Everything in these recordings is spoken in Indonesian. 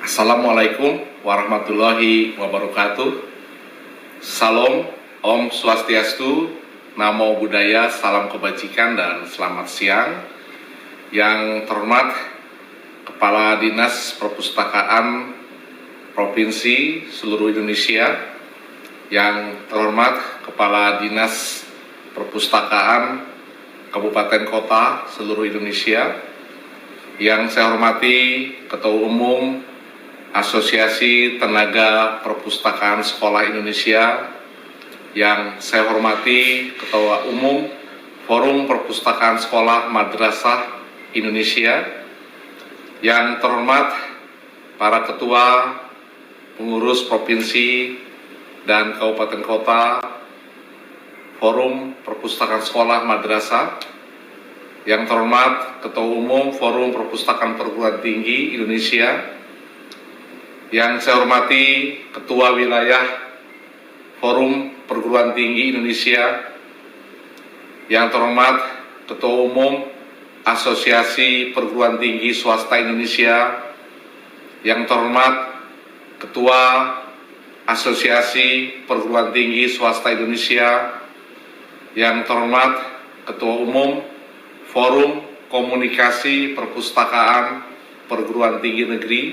Assalamualaikum warahmatullahi wabarakatuh. Salam, Om Swastiastu, Namo Buddhaya, salam kebajikan dan selamat siang. Yang terhormat Kepala Dinas Perpustakaan Provinsi seluruh Indonesia, yang terhormat Kepala Dinas Perpustakaan Kabupaten Kota seluruh Indonesia, yang saya hormati Ketua Umum Asosiasi Tenaga Perpustakaan Sekolah Indonesia, yang saya hormati Ketua Umum Forum Perpustakaan Sekolah Madrasah Indonesia, yang terhormat para Ketua Pengurus Provinsi dan Kabupaten Kota Forum Perpustakaan Sekolah Madrasah, yang terhormat Ketua Umum Forum Perpustakaan Perguruan Tinggi Indonesia, yang saya hormati Ketua Wilayah Forum Perguruan Tinggi Indonesia, yang terhormat Ketua Umum Asosiasi Perguruan Tinggi Swasta Indonesia, yang terhormat Ketua Asosiasi Perguruan Tinggi Swasta Indonesia, yang terhormat Ketua Umum Forum Komunikasi Perpustakaan Perguruan Tinggi Negeri,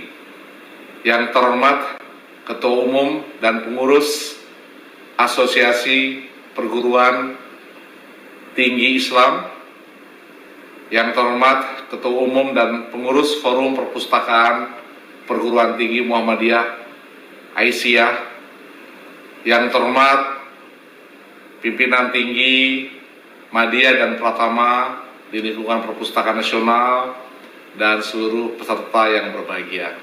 yang terhormat Ketua Umum dan Pengurus Asosiasi Perguruan Tinggi Islam, yang terhormat Ketua Umum dan Pengurus Forum Perpustakaan Perguruan Tinggi Muhammadiyah Aisyah, yang terhormat Pimpinan Tinggi Madya dan Pratama di lingkungan Perpustakaan Nasional, dan seluruh peserta yang berbahagia.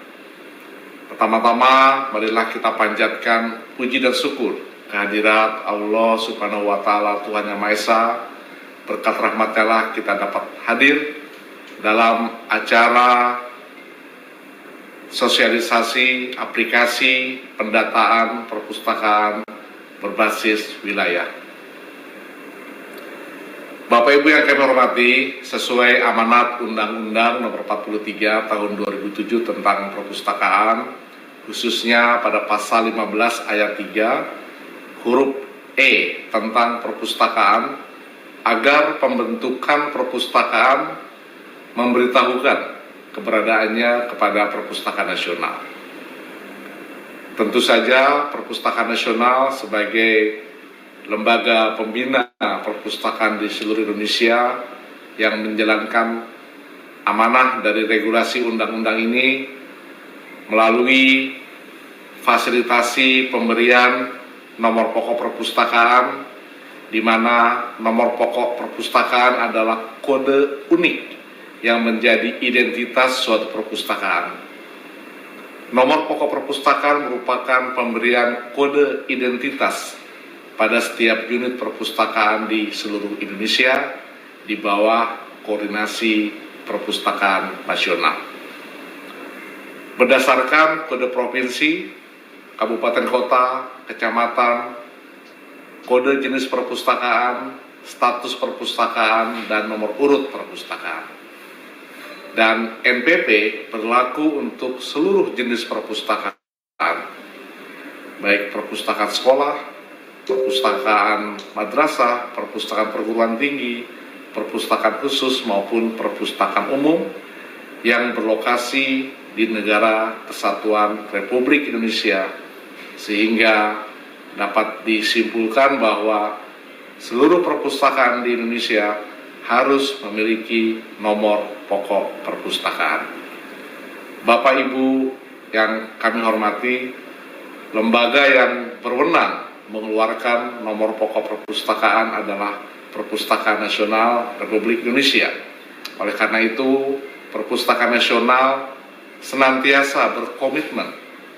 Pertama-tama, marilah kita panjatkan puji dan syukur kehadirat Allah Subhanahu wa Ta'ala, Tuhan Yang Maha Esa. Berkat rahmat-Nya lah kita dapat hadir dalam acara sosialisasi aplikasi pendataan perpustakaan berbasis wilayah. Bapak Ibu yang kami hormati, sesuai amanat Undang-Undang Nomor 43 Tahun 2007 tentang perpustakaan, khususnya pada pasal 15 ayat 3 huruf E tentang perpustakaan, agar pembentukan perpustakaan memberitahukan keberadaannya kepada Perpustakaan Nasional. Tentu saja Perpustakaan Nasional sebagai lembaga pembina perpustakaan di seluruh Indonesia yang menjalankan amanah dari regulasi undang-undang ini melalui fasilitasi pemberian nomor pokok perpustakaan, di mana nomor pokok perpustakaan adalah kode unik yang menjadi identitas suatu perpustakaan. Nomor pokok perpustakaan merupakan pemberian kode identitas pada setiap unit perpustakaan di seluruh Indonesia di bawah koordinasi Perpustakaan Nasional. Berdasarkan kode provinsi, kabupaten kota, kecamatan, kode jenis perpustakaan, status perpustakaan, dan nomor urut perpustakaan. Dan NPP berlaku untuk seluruh jenis perpustakaan, baik perpustakaan sekolah, perpustakaan madrasah, perpustakaan perguruan tinggi, perpustakaan khusus maupun perpustakaan umum yang berlokasi di Negara Kesatuan Republik Indonesia, sehingga dapat disimpulkan bahwa seluruh perpustakaan di Indonesia harus memiliki nomor pokok perpustakaan. Bapak Ibu yang kami hormati, lembaga yang berwenang mengeluarkan nomor pokok perpustakaan adalah Perpustakaan Nasional Republik Indonesia. Oleh karena itu, Perpustakaan Nasional senantiasa berkomitmen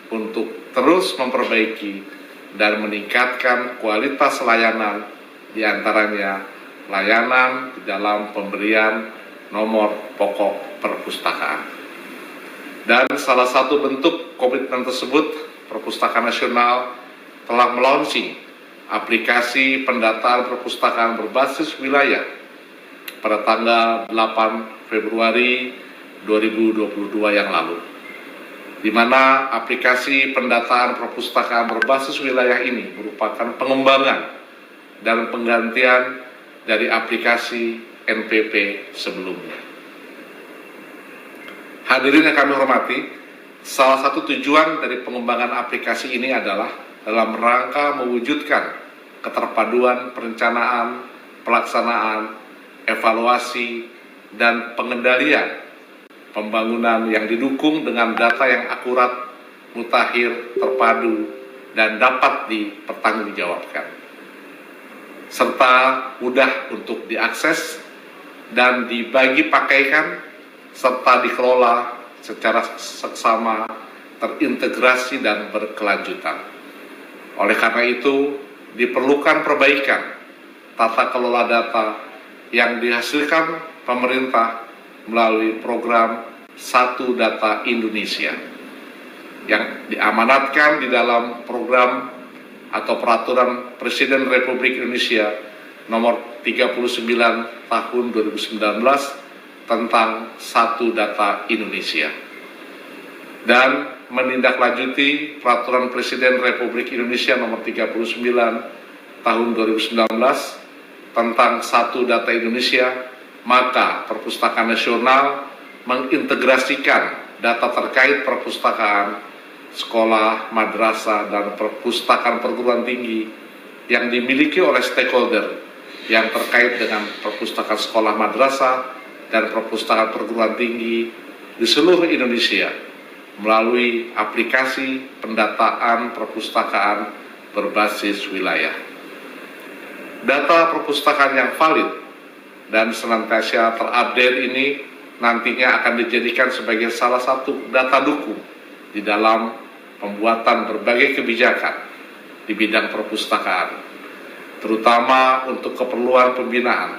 untuk terus memperbaiki dan meningkatkan kualitas layanan, diantaranya layanan di dalam pemberian nomor pokok perpustakaan. Dan salah satu bentuk komitmen tersebut, Perpustakaan Nasional telah melaunching aplikasi pendataan perpustakaan berbasis wilayah pada tanggal 8 Februari 2022 yang lalu. di mana aplikasi pendataan perpustakaan berbasis wilayah ini merupakan pengembangan dan penggantian dari aplikasi NPP sebelumnya. Hadirin yang kami hormati, salah satu tujuan dari pengembangan aplikasi ini adalah dalam rangka mewujudkan keterpaduan perencanaan, pelaksanaan, evaluasi, dan pengendalian pembangunan yang didukung dengan data yang akurat, mutakhir, terpadu, dan dapat dipertanggungjawabkan, serta mudah untuk diakses dan dibagi pakaikan, serta dikelola secara seksama, terintegrasi, dan berkelanjutan. Oleh karena itu, diperlukan perbaikan tata kelola data yang dihasilkan pemerintah melalui program Satu Data Indonesia yang diamanatkan di dalam program atau peraturan Presiden Republik Indonesia nomor 39 tahun 2019 tentang Satu Data Indonesia, dan menindaklanjuti peraturan Presiden Republik Indonesia nomor 39 tahun 2019 tentang Satu Data Indonesia. Maka Perpustakaan Nasional mengintegrasikan data terkait perpustakaan, sekolah, madrasah, dan perpustakaan perguruan tinggi yang dimiliki oleh stakeholder yang terkait dengan perpustakaan sekolah, madrasah, dan perpustakaan perguruan tinggi di seluruh Indonesia melalui aplikasi pendataan perpustakaan berbasis wilayah. Data perpustakaan yang valid dan senantiasa terupdate ini nantinya akan dijadikan sebagai salah satu data dukung di dalam pembuatan berbagai kebijakan di bidang perpustakaan, terutama untuk keperluan pembinaan,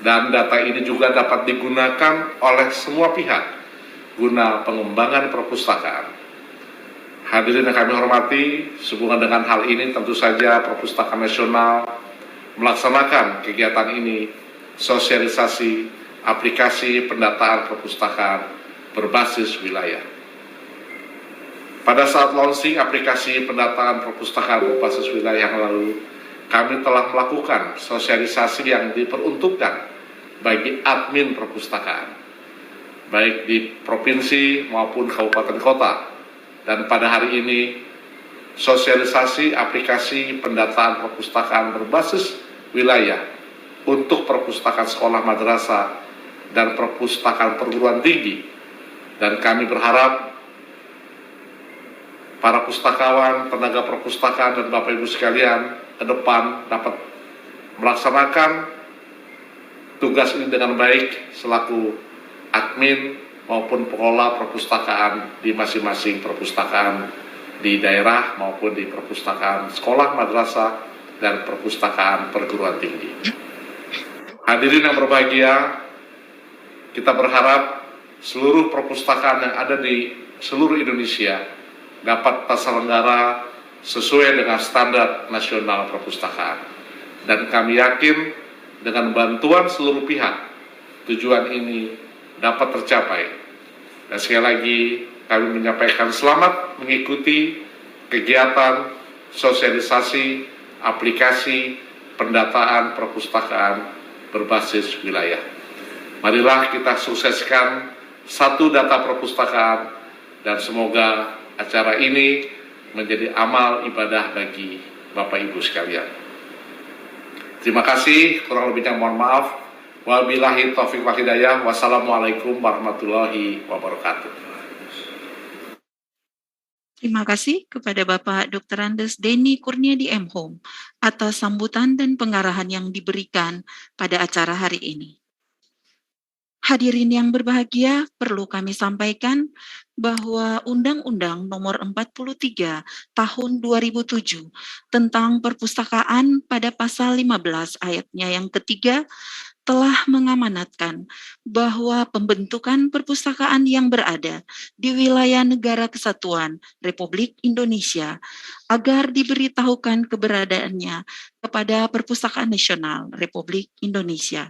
dan data ini juga dapat digunakan oleh semua pihak guna pengembangan perpustakaan. Hadirin yang kami hormati, sehubungan dengan hal ini tentu saja Perpustakaan Nasional melaksanakan kegiatan ini sosialisasi aplikasi pendataan perpustakaan berbasis wilayah. Pada saat launching aplikasi pendataan perpustakaan berbasis wilayah yang lalu, kami telah melakukan sosialisasi yang diperuntukkan bagi admin perpustakaan, baik di provinsi maupun kabupaten kota. Dan pada hari ini, sosialisasi aplikasi pendataan perpustakaan berbasis wilayah untuk perpustakaan sekolah, madrasah, dan perpustakaan perguruan tinggi. Dan kami berharap para pustakawan, tenaga perpustakaan, dan Bapak Ibu sekalian ke depan dapat melaksanakan tugas ini dengan baik selaku admin maupun pengelola perpustakaan di masing-masing perpustakaan di daerah maupun di perpustakaan sekolah, madrasah, dan perpustakaan perguruan tinggi. Hadirin yang berbahagia, kita berharap seluruh perpustakaan yang ada di seluruh Indonesia dapat terselenggara sesuai dengan standar nasional perpustakaan. Dan kami yakin dengan bantuan seluruh pihak, tujuan ini dapat tercapai. Dan sekali lagi kami menyampaikan selamat mengikuti kegiatan sosialisasi aplikasi pendataan perpustakaan berbasis wilayah. Marilah kita sukseskan Satu Data Perpustakaan, dan semoga acara ini menjadi amal ibadah bagi Bapak Ibu sekalian. Terima kasih, kurang lebihnya mohon maaf. Wabillahi taufiq wal hidayah. Wassalamualaikum warahmatullahi wabarakatuh. Terima kasih kepada Bapak Dr. Andes Denny Kurniadi M. Hom atas sambutan dan pengarahan yang diberikan pada acara hari ini. Hadirin yang berbahagia, perlu kami sampaikan bahwa Undang-Undang Nomor 43 Tahun 2007 tentang Perpustakaan pada pasal 15 ayatnya yang ketiga telah mengamanatkan bahwa pembentukan perpustakaan yang berada di wilayah Negara Kesatuan Republik Indonesia agar diberitahukan keberadaannya kepada Perpustakaan Nasional Republik Indonesia.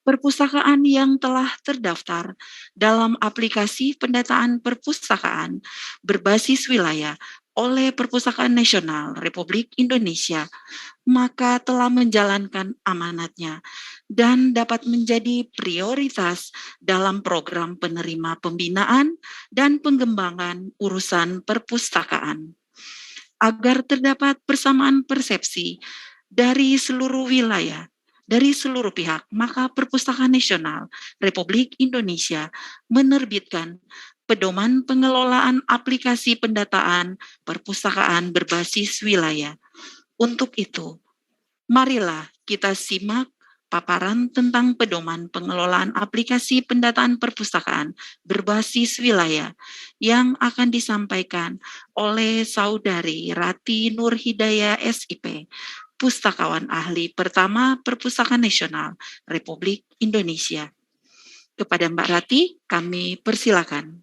Perpustakaan yang telah terdaftar dalam aplikasi pendataan perpustakaan berbasis wilayah oleh Perpustakaan Nasional Republik Indonesia, maka telah menjalankan amanatnya dan dapat menjadi prioritas dalam program penerima pembinaan dan pengembangan urusan perpustakaan. Agar terdapat persamaan persepsi dari seluruh wilayah, dari seluruh pihak, maka Perpustakaan Nasional Republik Indonesia menerbitkan pedoman pengelolaan aplikasi pendataan perpustakaan berbasis wilayah. Untuk itu, marilah kita simak paparan tentang pedoman pengelolaan aplikasi pendataan perpustakaan berbasis wilayah yang akan disampaikan oleh Saudari Rati Nur Hidayah SIP, Pustakawan Ahli Pertama Perpustakaan Nasional Republik Indonesia. Kepada Mbak Rati, kami persilakan.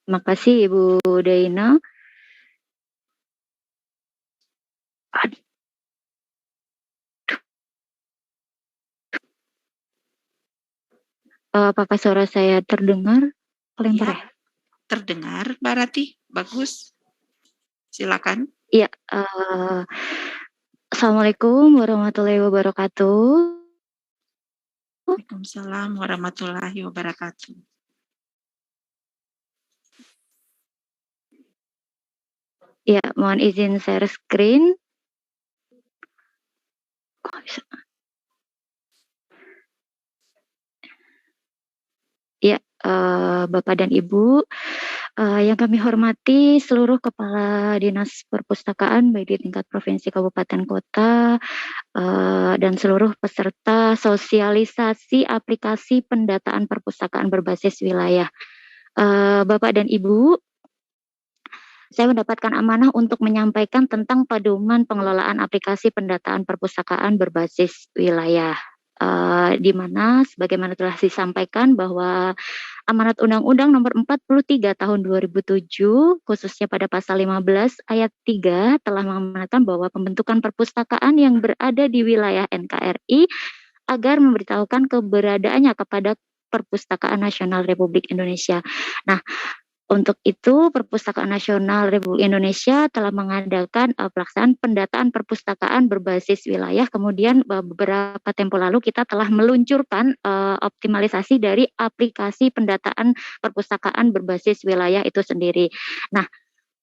Makasih Ibu Daina. Apakah suara saya terdengar? Ya, terdengar Mbak Rati, bagus. Silakan. Iya, Assalamualaikum warahmatullahi wabarakatuh. Waalaikumsalam warahmatullahi wabarakatuh. Ya, mohon izin share screen. Kok bisa? Ya, Bapak dan Ibu, yang kami hormati seluruh Kepala Dinas Perpustakaan baik di tingkat provinsi, kabupaten, kota, dan seluruh peserta sosialisasi aplikasi pendataan perpustakaan berbasis wilayah. Bapak dan Ibu, saya mendapatkan amanah untuk menyampaikan tentang pedoman pengelolaan aplikasi pendataan perpustakaan berbasis wilayah. Di mana sebagaimana telah disampaikan bahwa Amanat Undang-Undang Nomor 43 Tahun 2007 khususnya pada pasal 15 ayat 3 telah mengamanatkan bahwa pembentukan perpustakaan yang berada di wilayah NKRI agar memberitahukan keberadaannya kepada Perpustakaan Nasional Republik Indonesia. Nah, untuk itu, Perpustakaan Nasional Republik Indonesia telah mengadakan pelaksanaan pendataan perpustakaan berbasis wilayah. Kemudian beberapa tempo lalu kita telah meluncurkan optimalisasi dari aplikasi pendataan perpustakaan berbasis wilayah itu sendiri. Nah,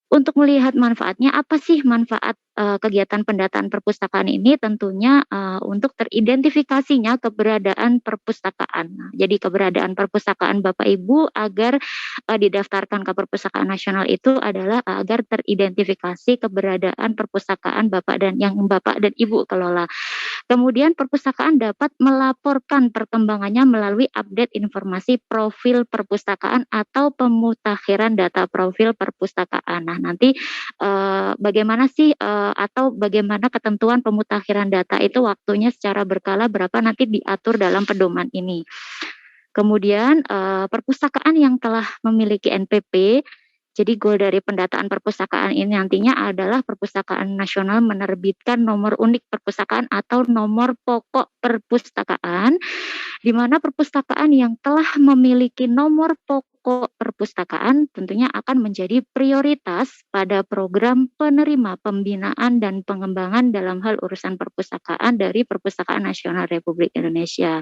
untuk melihat manfaatnya, apa sih manfaat kegiatan pendataan perpustakaan ini? Tentunya untuk teridentifikasinya keberadaan perpustakaan. Nah, jadi keberadaan perpustakaan Bapak Ibu agar didaftarkan ke Perpustakaan Nasional itu adalah agar teridentifikasi keberadaan perpustakaan Bapak dan Ibu kelola. Kemudian perpustakaan dapat melaporkan perkembangannya melalui update informasi profil perpustakaan atau pemutakhiran data profil perpustakaan. Nah, nanti bagaimana sih atau bagaimana ketentuan pemutakhiran data itu waktunya secara berkala berapa nanti diatur dalam pedoman ini. Kemudian perpustakaan yang telah memiliki NPP, jadi goal dari pendataan perpustakaan ini nantinya adalah Perpustakaan Nasional menerbitkan nomor unik perpustakaan atau nomor pokok perpustakaan, di mana perpustakaan yang telah memiliki nomor pokok perpustakaan tentunya akan menjadi prioritas pada program penerima pembinaan dan pengembangan dalam hal urusan perpustakaan dari Perpustakaan Nasional Republik Indonesia.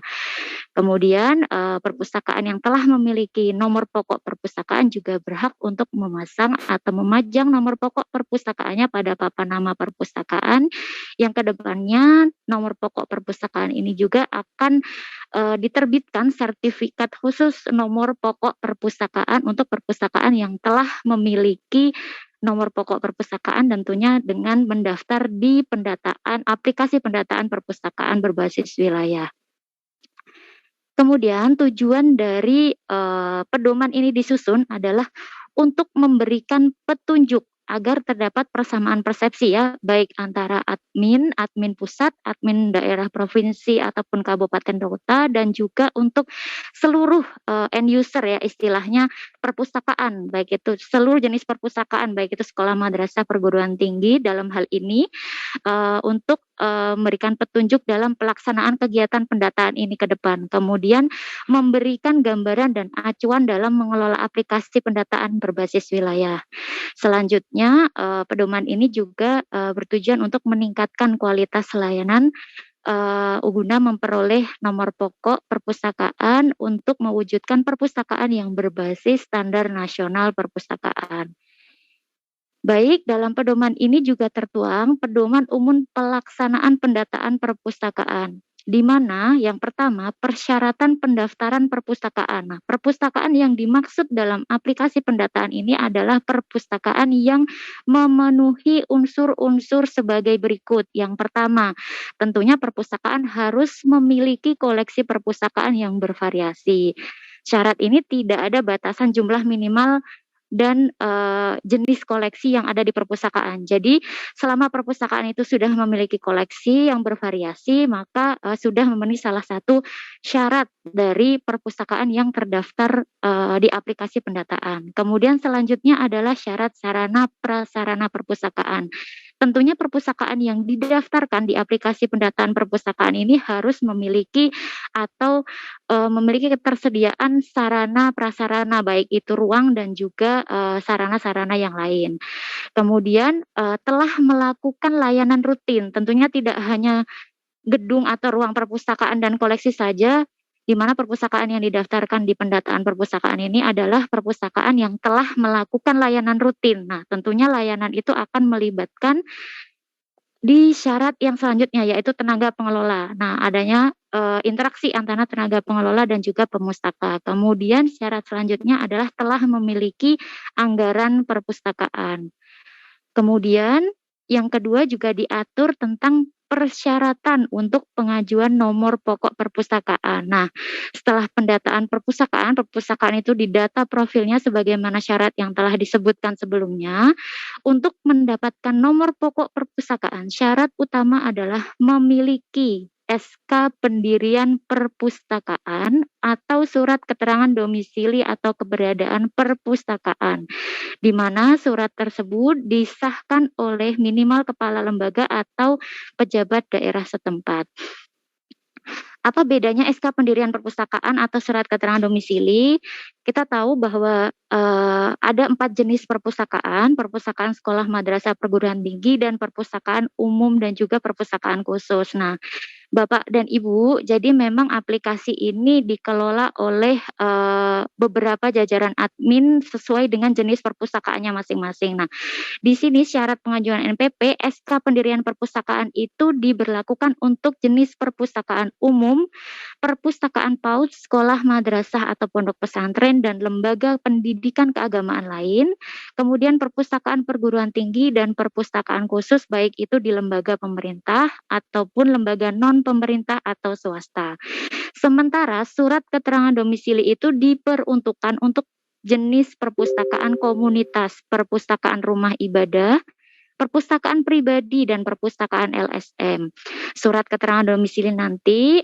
Kemudian perpustakaan yang telah memiliki nomor pokok perpustakaan juga berhak untuk memasang atau memajang nomor pokok perpustakaannya pada papan nama perpustakaan, yang kedepannya nomor pokok perpustakaan ini juga akan diterbitkan sertifikat khusus nomor pokok perpustakaan untuk perpustakaan yang telah memiliki nomor pokok perpustakaan, tentunya dengan mendaftar di pendataan aplikasi pendataan perpustakaan berbasis wilayah. Kemudian tujuan dari pedoman ini disusun adalah untuk memberikan petunjuk agar terdapat persamaan persepsi ya, baik antara admin pusat, admin daerah provinsi ataupun kabupaten kota, dan juga untuk seluruh end user ya istilahnya perpustakaan, baik itu seluruh jenis perpustakaan, baik itu sekolah madrasah perguruan tinggi dalam hal ini untuk memberikan petunjuk dalam pelaksanaan kegiatan pendataan ini ke depan. Kemudian memberikan gambaran dan acuan dalam mengelola aplikasi pendataan berbasis wilayah. Selanjutnya, pedoman ini juga bertujuan untuk meningkatkan kualitas layanan guna memperoleh nomor pokok perpustakaan untuk mewujudkan perpustakaan yang berbasis standar nasional perpustakaan. Baik, dalam pedoman ini juga tertuang pedoman umum pelaksanaan pendataan perpustakaan, di mana yang pertama persyaratan pendaftaran perpustakaan. Nah, perpustakaan yang dimaksud dalam aplikasi pendataan ini adalah perpustakaan yang memenuhi unsur-unsur sebagai berikut. Yang pertama, tentunya perpustakaan harus memiliki koleksi perpustakaan yang bervariasi. Syarat ini tidak ada batasan jumlah minimal dan jenis koleksi yang ada di perpustakaan. Jadi selama perpustakaan itu sudah memiliki koleksi yang bervariasi, maka sudah memenuhi salah satu syarat dari perpustakaan yang terdaftar di aplikasi pendataan. Kemudian selanjutnya adalah syarat sarana prasarana perpustakaan. Tentunya perpustakaan yang didaftarkan di aplikasi pendataan perpustakaan ini harus memiliki atau memiliki ketersediaan sarana prasarana, baik itu ruang dan juga sarana-sarana yang lain. Kemudian telah melakukan layanan rutin, tentunya tidak hanya gedung atau ruang perpustakaan dan koleksi saja, di mana perpustakaan yang didaftarkan di pendataan perpustakaan ini adalah perpustakaan yang telah melakukan layanan rutin. Nah, tentunya layanan itu akan melibatkan di syarat yang selanjutnya, yaitu tenaga pengelola. Nah, adanya interaksi antara tenaga pengelola dan juga pemustaka. Kemudian syarat selanjutnya adalah telah memiliki anggaran perpustakaan. Kemudian yang kedua juga diatur tentang persyaratan untuk pengajuan nomor pokok perpustakaan. Nah, setelah pendataan perpustakaan, perpustakaan itu didata profilnya sebagaimana syarat yang telah disebutkan sebelumnya. Untuk mendapatkan nomor pokok perpustakaan, syarat utama adalah memiliki SK pendirian perpustakaan atau surat keterangan domisili atau keberadaan perpustakaan, di mana surat tersebut disahkan oleh minimal kepala lembaga atau pejabat daerah setempat. Apa bedanya SK pendirian perpustakaan atau surat keterangan domisili? Kita tahu bahwa ada 4 jenis perpustakaan, perpustakaan sekolah madrasah perguruan tinggi dan perpustakaan umum dan juga perpustakaan khusus. Nah, Bapak dan Ibu, jadi memang aplikasi ini dikelola oleh beberapa jajaran admin sesuai dengan jenis perpustakaannya masing-masing. Nah, di sini syarat pengajuan NPP, SK pendirian perpustakaan itu diberlakukan untuk jenis perpustakaan umum, perpustakaan PAUD, sekolah madrasah atau pondok pesantren, dan lembaga pendidikan keagamaan lain, kemudian perpustakaan perguruan tinggi dan perpustakaan khusus, baik itu di lembaga pemerintah ataupun lembaga non-pemerintah atau swasta. Sementara surat keterangan domisili itu diperuntukkan untuk jenis perpustakaan komunitas, perpustakaan rumah ibadah, perpustakaan pribadi, dan perpustakaan LSM. Surat keterangan domisili nanti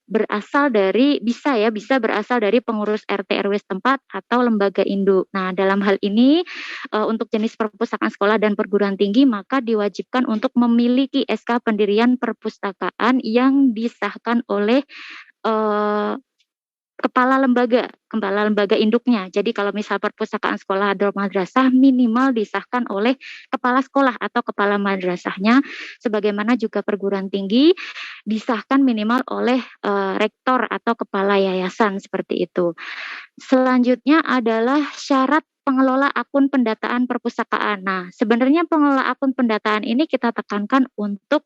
berasal dari bisa berasal dari pengurus RT RW setempat atau lembaga induk. Nah, dalam hal ini untuk jenis perpustakaan sekolah dan perguruan tinggi maka diwajibkan untuk memiliki SK pendirian perpustakaan yang disahkan oleh kepala lembaga induknya. Jadi kalau misal perpustakaan sekolah atau madrasah minimal disahkan oleh kepala sekolah atau kepala madrasahnya, sebagaimana juga perguruan tinggi disahkan minimal oleh rektor atau kepala yayasan, seperti itu. Selanjutnya adalah syarat pengelola akun pendataan perpustakaan. Nah, sebenarnya pengelola akun pendataan ini kita tekankan untuk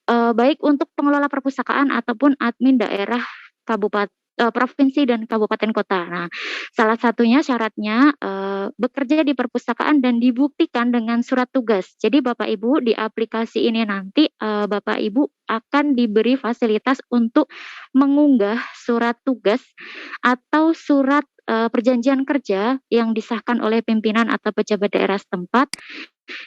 baik untuk pengelola perpustakaan ataupun admin daerah kabupaten provinsi dan kabupaten kota. Nah, salah satunya syaratnya bekerja di perpustakaan dan dibuktikan dengan surat tugas. Jadi Bapak Ibu di aplikasi ini nanti Bapak Ibu akan diberi fasilitas untuk mengunggah surat tugas atau surat perjanjian kerja yang disahkan oleh pimpinan atau pejabat daerah setempat,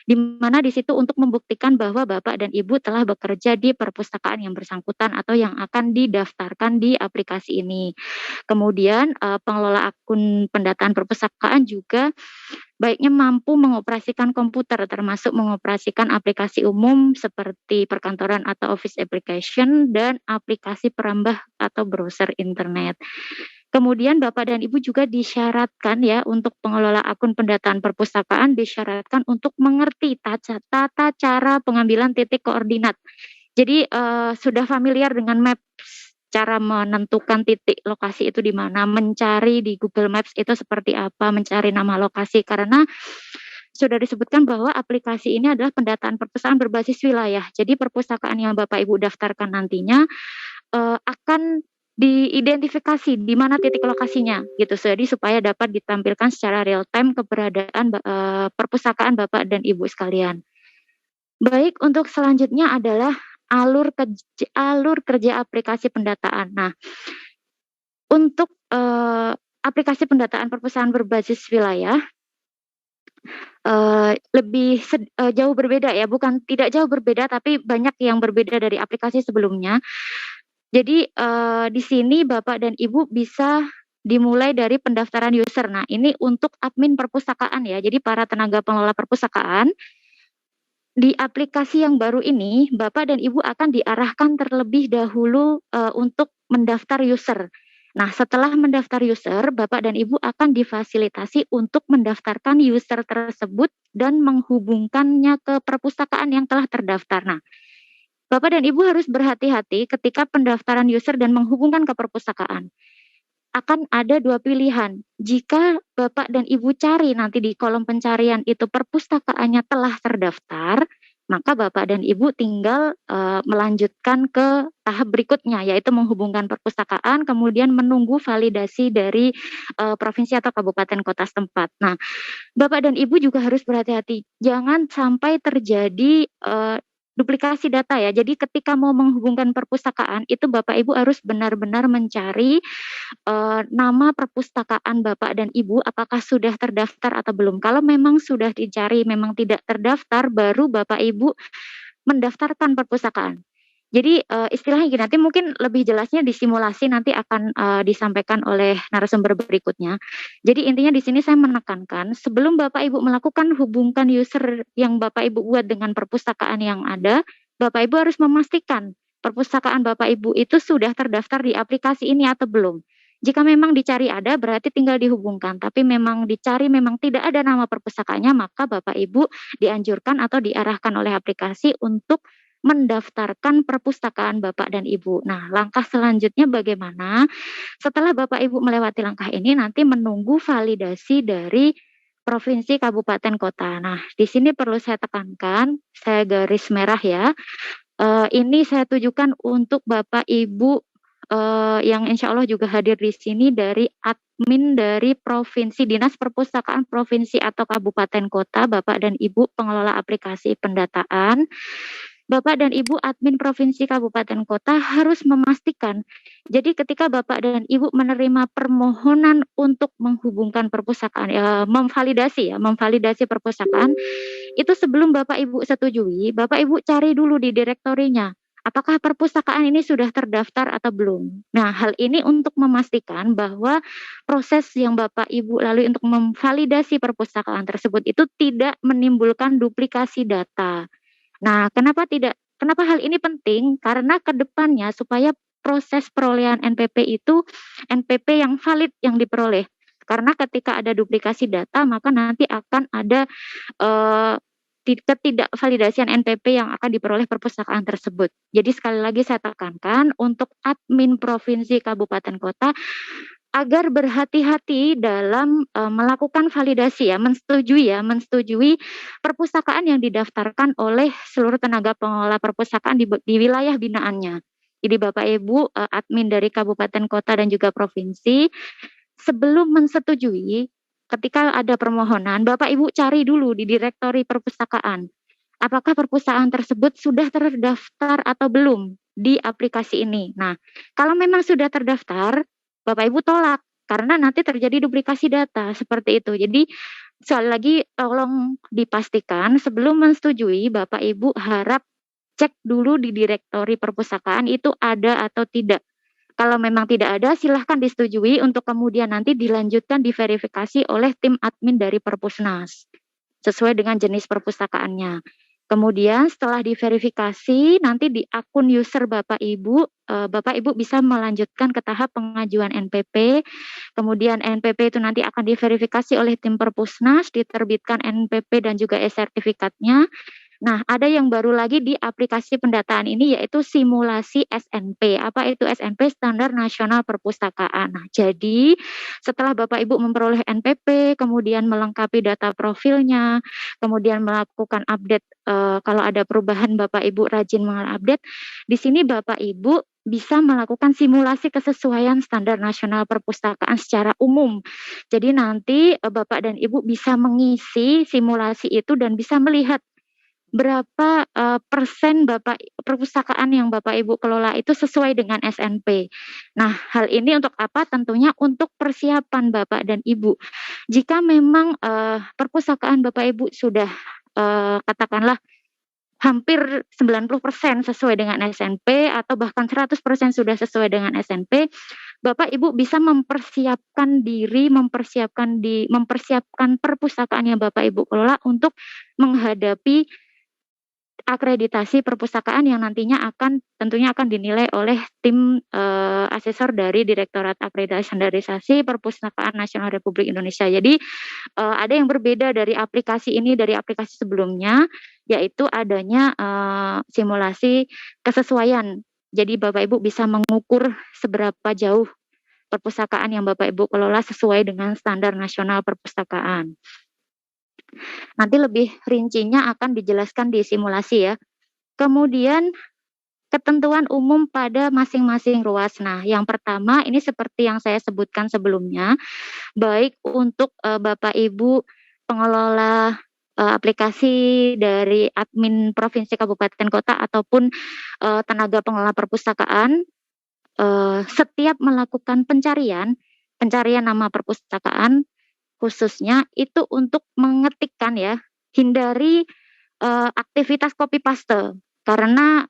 di mana di situ untuk membuktikan bahwa Bapak dan Ibu telah bekerja di perpustakaan yang bersangkutan atau yang akan didaftarkan di aplikasi ini. Kemudian pengelola akun pendataan perpustakaan juga baiknya mampu mengoperasikan komputer, termasuk mengoperasikan aplikasi umum seperti perkantoran atau office application dan aplikasi perambah atau browser internet. Kemudian Bapak dan Ibu juga disyaratkan ya untuk pengelola akun pendataan perpustakaan disyaratkan untuk mengerti tata cara pengambilan titik koordinat. Jadi sudah familiar dengan Maps, cara menentukan titik lokasi itu di mana, mencari di Google Maps itu seperti apa, mencari nama lokasi karena sudah disebutkan bahwa aplikasi ini adalah pendataan perpustakaan berbasis wilayah. Jadi perpustakaan yang Bapak Ibu daftarkan nantinya akan diidentifikasi di mana titik lokasinya gitu. Jadi supaya dapat ditampilkan secara real time keberadaan perpustakaan Bapak dan Ibu sekalian. Baik, untuk selanjutnya adalah alur kerja aplikasi pendataan. Nah, untuk aplikasi pendataan perpustakaan berbasis wilayah jauh berbeda ya, bukan tidak jauh berbeda tapi banyak yang berbeda dari aplikasi sebelumnya. Jadi di sini Bapak dan Ibu bisa dimulai dari pendaftaran user. Nah, ini untuk admin perpustakaan ya. Jadi para tenaga pengelola perpustakaan di aplikasi yang baru ini Bapak dan Ibu akan diarahkan terlebih dahulu untuk mendaftar user. Nah, setelah mendaftar user, Bapak dan Ibu akan difasilitasi untuk mendaftarkan user tersebut dan menghubungkannya ke perpustakaan yang telah terdaftar. Nah, Bapak dan Ibu harus berhati-hati ketika pendaftaran user dan menghubungkan ke perpustakaan. Akan ada dua pilihan. Jika Bapak dan Ibu cari nanti di kolom pencarian itu perpustakaannya telah terdaftar, maka Bapak dan Ibu tinggal melanjutkan ke tahap berikutnya, yaitu menghubungkan perpustakaan, kemudian menunggu validasi dari provinsi atau kabupaten kota setempat. Nah, Bapak dan Ibu juga harus berhati-hati. Jangan sampai terjadi duplikasi data ya. Jadi ketika mau menghubungkan perpustakaan itu Bapak Ibu harus benar-benar mencari nama perpustakaan Bapak dan Ibu apakah sudah terdaftar atau belum. Kalau memang sudah dicari memang tidak terdaftar baru Bapak Ibu mendaftarkan perpustakaan. Jadi istilahnya gini, nanti mungkin lebih jelasnya di simulasi nanti akan disampaikan oleh narasumber berikutnya. Jadi intinya di sini saya menekankan sebelum Bapak Ibu melakukan hubungkan user yang Bapak Ibu buat dengan perpustakaan yang ada, Bapak Ibu harus memastikan perpustakaan Bapak Ibu itu sudah terdaftar di aplikasi ini atau belum. Jika memang dicari ada berarti tinggal dihubungkan, tapi memang dicari memang tidak ada nama perpustakaannya, maka Bapak Ibu dianjurkan atau diarahkan oleh aplikasi untuk mendaftarkan perpustakaan Bapak dan Ibu. Nah, langkah selanjutnya bagaimana? Setelah Bapak Ibu melewati langkah ini, nanti menunggu validasi dari provinsi, kabupaten, kota. Nah, di sini perlu saya tekankan, saya garis merah ya. Ini saya tujukan untuk Bapak Ibu yang insya Allah juga hadir di sini dari admin dari provinsi, dinas perpustakaan provinsi atau kabupaten kota, Bapak dan Ibu pengelola aplikasi pendataan. Bapak dan Ibu admin provinsi kabupaten kota harus memastikan. Jadi ketika Bapak dan Ibu menerima permohonan untuk menghubungkan perpustakaan, memvalidasi perpustakaan, itu sebelum Bapak Ibu setujui, Bapak Ibu cari dulu di direktorinya. Apakah perpustakaan ini sudah terdaftar atau belum? Nah, hal ini untuk memastikan bahwa proses yang Bapak Ibu lalui untuk memvalidasi perpustakaan tersebut itu tidak menimbulkan duplikasi data. Nah, kenapa hal ini penting? Karena ke depannya supaya proses perolehan NPP itu NPP yang valid yang diperoleh. Karena ketika ada duplikasi data, maka nanti akan ada ketidakvalidasian NPP yang akan diperoleh perpustakaan tersebut. Jadi sekali lagi saya tekankan untuk admin provinsi, kabupaten, kota agar berhati-hati dalam melakukan validasi mensetujui perpustakaan yang didaftarkan oleh seluruh tenaga pengelola perpustakaan di wilayah binaannya. Jadi Bapak Ibu admin dari kabupaten, kota dan juga provinsi sebelum mensetujui ketika ada permohonan Bapak Ibu cari dulu di direktori perpustakaan. Apakah perpustakaan tersebut sudah terdaftar atau belum di aplikasi ini. Nah, kalau memang sudah terdaftar Bapak Ibu tolak karena nanti terjadi duplikasi data seperti itu. Jadi sekali lagi tolong dipastikan sebelum menyetujui Bapak Ibu harap cek dulu di direktori perpustakaan itu ada atau tidak. Kalau memang tidak ada, silahkan disetujui untuk kemudian nanti dilanjutkan diverifikasi oleh tim admin dari Perpusnas sesuai dengan jenis perpustakaannya. Kemudian setelah diverifikasi, nanti di akun user Bapak Ibu bisa melanjutkan ke tahap pengajuan NPP. Kemudian NPP itu nanti akan diverifikasi oleh tim Perpusnas, diterbitkan NPP dan juga e-sertifikatnya. Nah, ada yang baru lagi di aplikasi pendataan ini yaitu simulasi SNP. Apa itu SNP? Standar Nasional Perpustakaan. Nah, jadi setelah Bapak Ibu memperoleh NPP, kemudian melengkapi data profilnya, kemudian melakukan update kalau ada perubahan Bapak Ibu rajin mengupdate. Di sini Bapak Ibu bisa melakukan simulasi kesesuaian standar nasional perpustakaan secara umum. Jadi nanti Bapak dan Ibu bisa mengisi simulasi itu dan bisa melihat berapa persen perpustakaan yang Bapak Ibu kelola itu sesuai dengan SNP. Nah, hal ini untuk apa? Tentunya untuk persiapan Bapak dan Ibu. Jika memang perpustakaan Bapak Ibu sudah katakanlah hampir 90% sesuai dengan SNP atau bahkan 100% sudah sesuai dengan SNP, Bapak Ibu bisa mempersiapkan diri, mempersiapkan perpustakaan yang Bapak Ibu kelola untuk menghadapi akreditasi perpustakaan yang nantinya tentunya akan dinilai oleh tim asesor dari Direktorat Akreditasi Standarisasi Perpustakaan Nasional Republik Indonesia. Jadi ada yang berbeda dari aplikasi ini dari aplikasi sebelumnya, yaitu adanya simulasi kesesuaian. Jadi Bapak Ibu bisa mengukur seberapa jauh perpustakaan yang Bapak Ibu kelola sesuai dengan standar nasional perpustakaan. Nanti lebih rincinya akan dijelaskan di simulasi ya. Kemudian ketentuan umum pada masing-masing ruas. Nah, yang pertama ini seperti yang saya sebutkan sebelumnya, baik untuk Bapak Ibu pengelola aplikasi dari admin provinsi kabupaten kota ataupun tenaga pengelola perpustakaan, setiap melakukan pencarian nama perpustakaan khususnya itu untuk mengetikkan ya, hindari aktivitas copy paste karena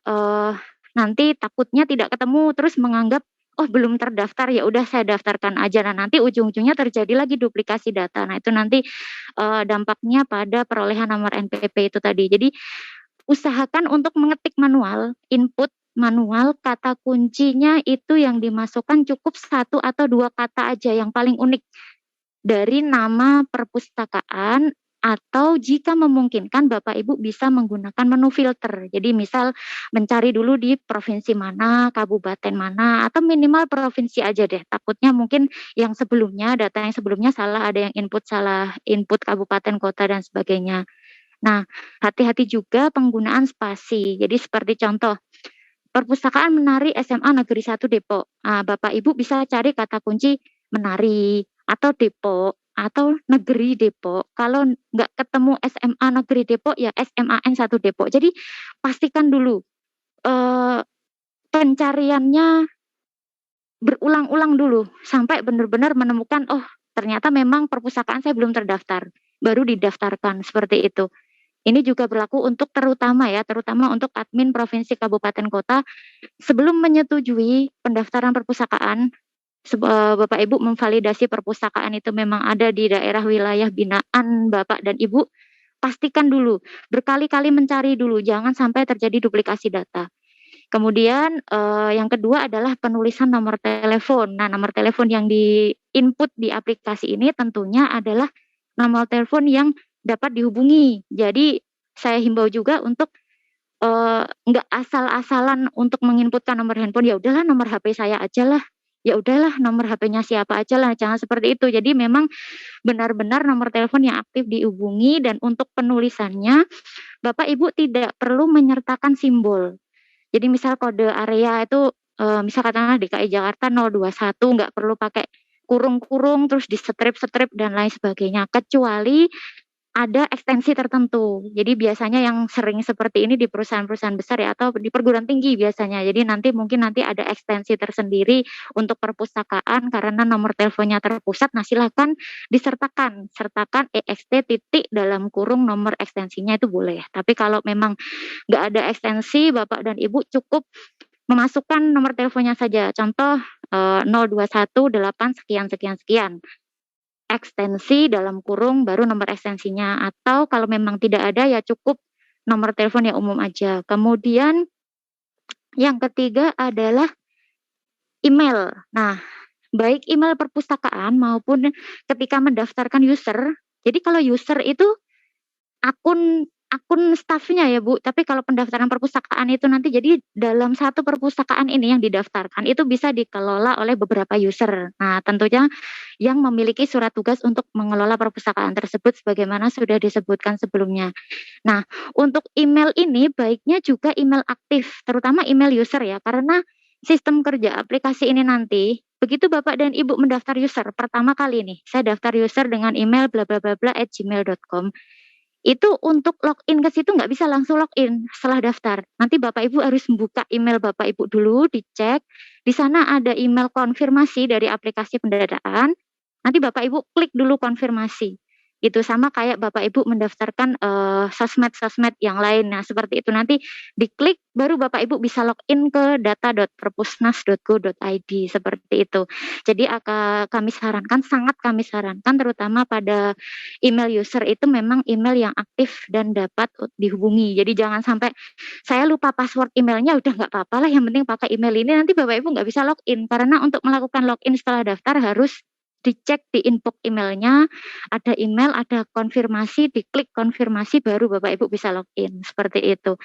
nanti takutnya tidak ketemu terus menganggap oh belum terdaftar ya udah saya daftarkan aja. Nah, nanti ujung-ujungnya terjadi lagi duplikasi data. Nah, itu nanti dampaknya pada perolehan nomor NPP itu tadi. Jadi usahakan untuk mengetik manual, input manual, kata kuncinya itu yang dimasukkan cukup 1 atau 2 kata aja yang paling unik dari nama perpustakaan, atau jika memungkinkan Bapak Ibu bisa menggunakan menu filter. Jadi misal mencari dulu di provinsi mana, kabupaten mana, atau minimal provinsi aja deh. Takutnya mungkin yang sebelumnya, data yang sebelumnya salah, ada yang salah input kabupaten, kota, dan sebagainya. Nah, hati-hati juga penggunaan spasi. Jadi seperti contoh, Perpustakaan Menari SMA Negeri 1 Depok. Nah, Bapak Ibu bisa cari kata kunci Menari, atau Depok, atau Negeri Depok. Kalau nggak ketemu SMA Negeri Depok, ya SMAN 1 Depok. Jadi pastikan dulu pencariannya berulang-ulang dulu sampai benar-benar menemukan oh ternyata memang perpustakaan saya belum terdaftar, baru didaftarkan seperti itu. Ini juga berlaku untuk terutama untuk admin provinsi kabupaten kota sebelum menyetujui pendaftaran perpustakaan. Bapak Ibu memvalidasi perpustakaan itu memang ada di daerah wilayah binaan Bapak dan Ibu, pastikan dulu, berkali-kali mencari dulu, jangan sampai terjadi duplikasi data. Kemudian yang kedua adalah penulisan nomor telepon. Nah, nomor telepon yang di-input di aplikasi ini tentunya adalah nomor telepon yang dapat dihubungi. Jadi saya himbau juga untuk nggak asal-asalan untuk menginputkan nomor handphone, ya udahlah nomor HP saya aja lah. Ya udahlah nomor HP-nya siapa aja lah, jangan seperti itu. Jadi memang benar-benar nomor telepon yang aktif dihubungi, dan untuk penulisannya Bapak Ibu tidak perlu menyertakan simbol. Jadi misal kode area itu misal katakanlah DKI Jakarta 021, nggak perlu pakai kurung-kurung terus di strip dan lain sebagainya, kecuali ada ekstensi tertentu. Jadi biasanya yang sering seperti ini di perusahaan-perusahaan besar ya atau di perguruan tinggi biasanya. Jadi mungkin nanti ada ekstensi tersendiri untuk perpustakaan karena nomor teleponnya terpusat. Nah, silakan sertakan EXT titik dalam kurung nomor ekstensinya itu boleh. Tapi kalau memang nggak ada ekstensi, Bapak dan Ibu cukup memasukkan nomor teleponnya saja. Contoh 0218 sekian sekian sekian. Ekstensi dalam kurung baru nomor ekstensinya, atau kalau memang tidak ada ya cukup nomor telepon yang umum aja. Kemudian yang ketiga adalah email. Nah, baik email perpustakaan maupun ketika mendaftarkan user. Jadi kalau user itu akun stafnya ya Bu, tapi kalau pendaftaran perpustakaan itu nanti jadi dalam satu perpustakaan ini yang didaftarkan itu bisa dikelola oleh beberapa user. Nah, tentunya yang memiliki surat tugas untuk mengelola perpustakaan tersebut sebagaimana sudah disebutkan sebelumnya. Nah, untuk email ini baiknya juga email aktif, terutama email user ya, karena sistem kerja aplikasi ini nanti begitu Bapak dan Ibu mendaftar user pertama kali nih, saya daftar user dengan email bla bla bla bla @gmail.com. Itu untuk login ke situ nggak bisa langsung login setelah daftar. Nanti Bapak Ibu harus membuka email Bapak Ibu dulu, dicek. Di sana ada email konfirmasi dari aplikasi pendataan. Nanti Bapak Ibu klik dulu konfirmasi. Itu sama kayak Bapak Ibu mendaftarkan sosmed-sosmed yang lain. Nah, seperti itu nanti diklik baru Bapak Ibu bisa login ke data.perpusnas.go.id seperti itu. Jadi sangat kami sarankan terutama pada email user itu memang email yang aktif dan dapat dihubungi. Jadi jangan sampai saya lupa password emailnya, udah nggak apa-apa lah, yang penting pakai email ini, nanti Bapak Ibu nggak bisa login. Karena untuk melakukan login setelah daftar harus dicek di inbox emailnya, ada email, ada konfirmasi, diklik konfirmasi baru Bapak Ibu bisa login, seperti itu.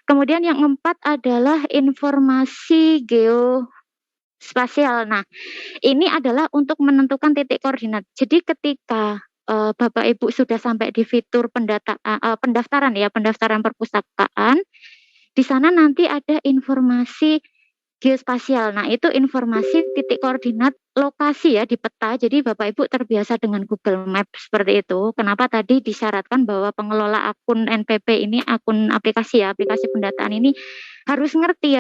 Kemudian yang keempat adalah informasi geospasial. Nah, ini adalah untuk menentukan titik koordinat. Jadi ketika Bapak Ibu sudah sampai di fitur pendaftaran perpustakaan, di sana nanti ada informasi geospasial. Nah, itu informasi titik koordinat lokasi ya di peta. Jadi Bapak Ibu terbiasa dengan Google Maps seperti itu. Kenapa tadi disyaratkan bahwa pengelola akun NPP ini, akun aplikasi pendataan ini harus ngerti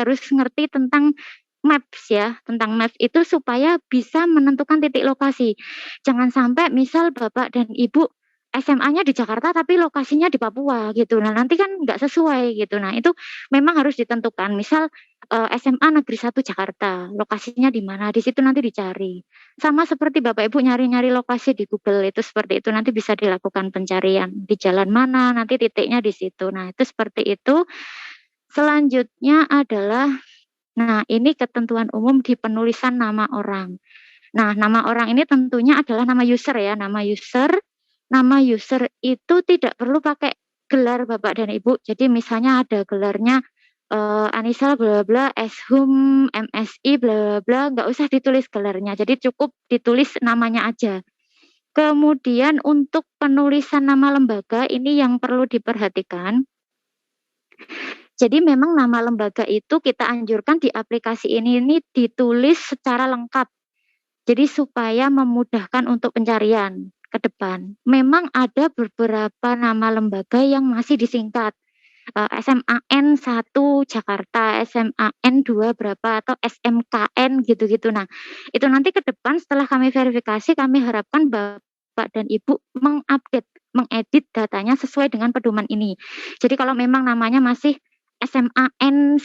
tentang Maps ya, tentang Maps itu supaya bisa menentukan titik lokasi. Jangan sampai misal Bapak dan Ibu SMA-nya di Jakarta tapi lokasinya di Papua gitu. Nah, nanti kan nggak sesuai gitu. Nah, itu memang harus ditentukan. Misal SMA Negeri 1 Jakarta, lokasinya di mana? Di situ nanti dicari. Sama seperti Bapak Ibu nyari-nyari lokasi di Google itu seperti itu, nanti bisa dilakukan pencarian di jalan mana, nanti titiknya di situ. Nah, itu seperti itu. Selanjutnya adalah ini ketentuan umum di penulisan nama orang. Nah, nama orang ini tentunya adalah nama user ya, nama user. Nama user itu tidak perlu pakai gelar Bapak dan Ibu. Jadi misalnya ada gelarnya Anissa bla bla Eshum MSI bla bla, nggak usah ditulis gelarnya. Jadi cukup ditulis namanya aja. Kemudian untuk penulisan nama lembaga ini yang perlu diperhatikan. Jadi memang nama lembaga itu kita anjurkan di aplikasi ini ditulis secara lengkap. Jadi supaya memudahkan untuk pencarian ke depan. Memang ada beberapa nama lembaga yang masih disingkat. SMAN 1 Jakarta, SMAN 2 berapa, atau SMKN gitu-gitu. Nah, itu nanti ke depan setelah kami verifikasi, kami harapkan Bapak dan Ibu mengedit datanya sesuai dengan pedoman ini. Jadi kalau memang namanya masih SMAN 1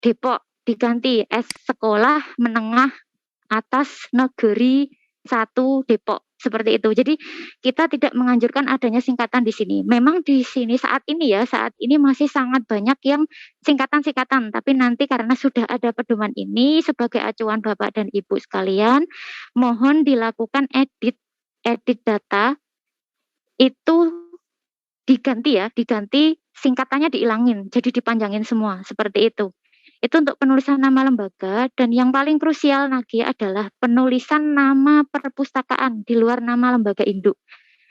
Depok, diganti S sekolah menengah atas negeri 1 Depok, seperti itu. Jadi kita tidak menganjurkan adanya singkatan di sini. Memang di sini saat ini masih sangat banyak yang singkatan-singkatan, tapi nanti karena sudah ada pedoman ini sebagai acuan Bapak dan Ibu sekalian, mohon dilakukan edit data itu diganti singkatannya diilangin, jadi dipanjangin semua, seperti itu. Itu untuk penulisan nama lembaga, dan yang paling krusial lagi adalah penulisan nama perpustakaan di luar nama lembaga induk.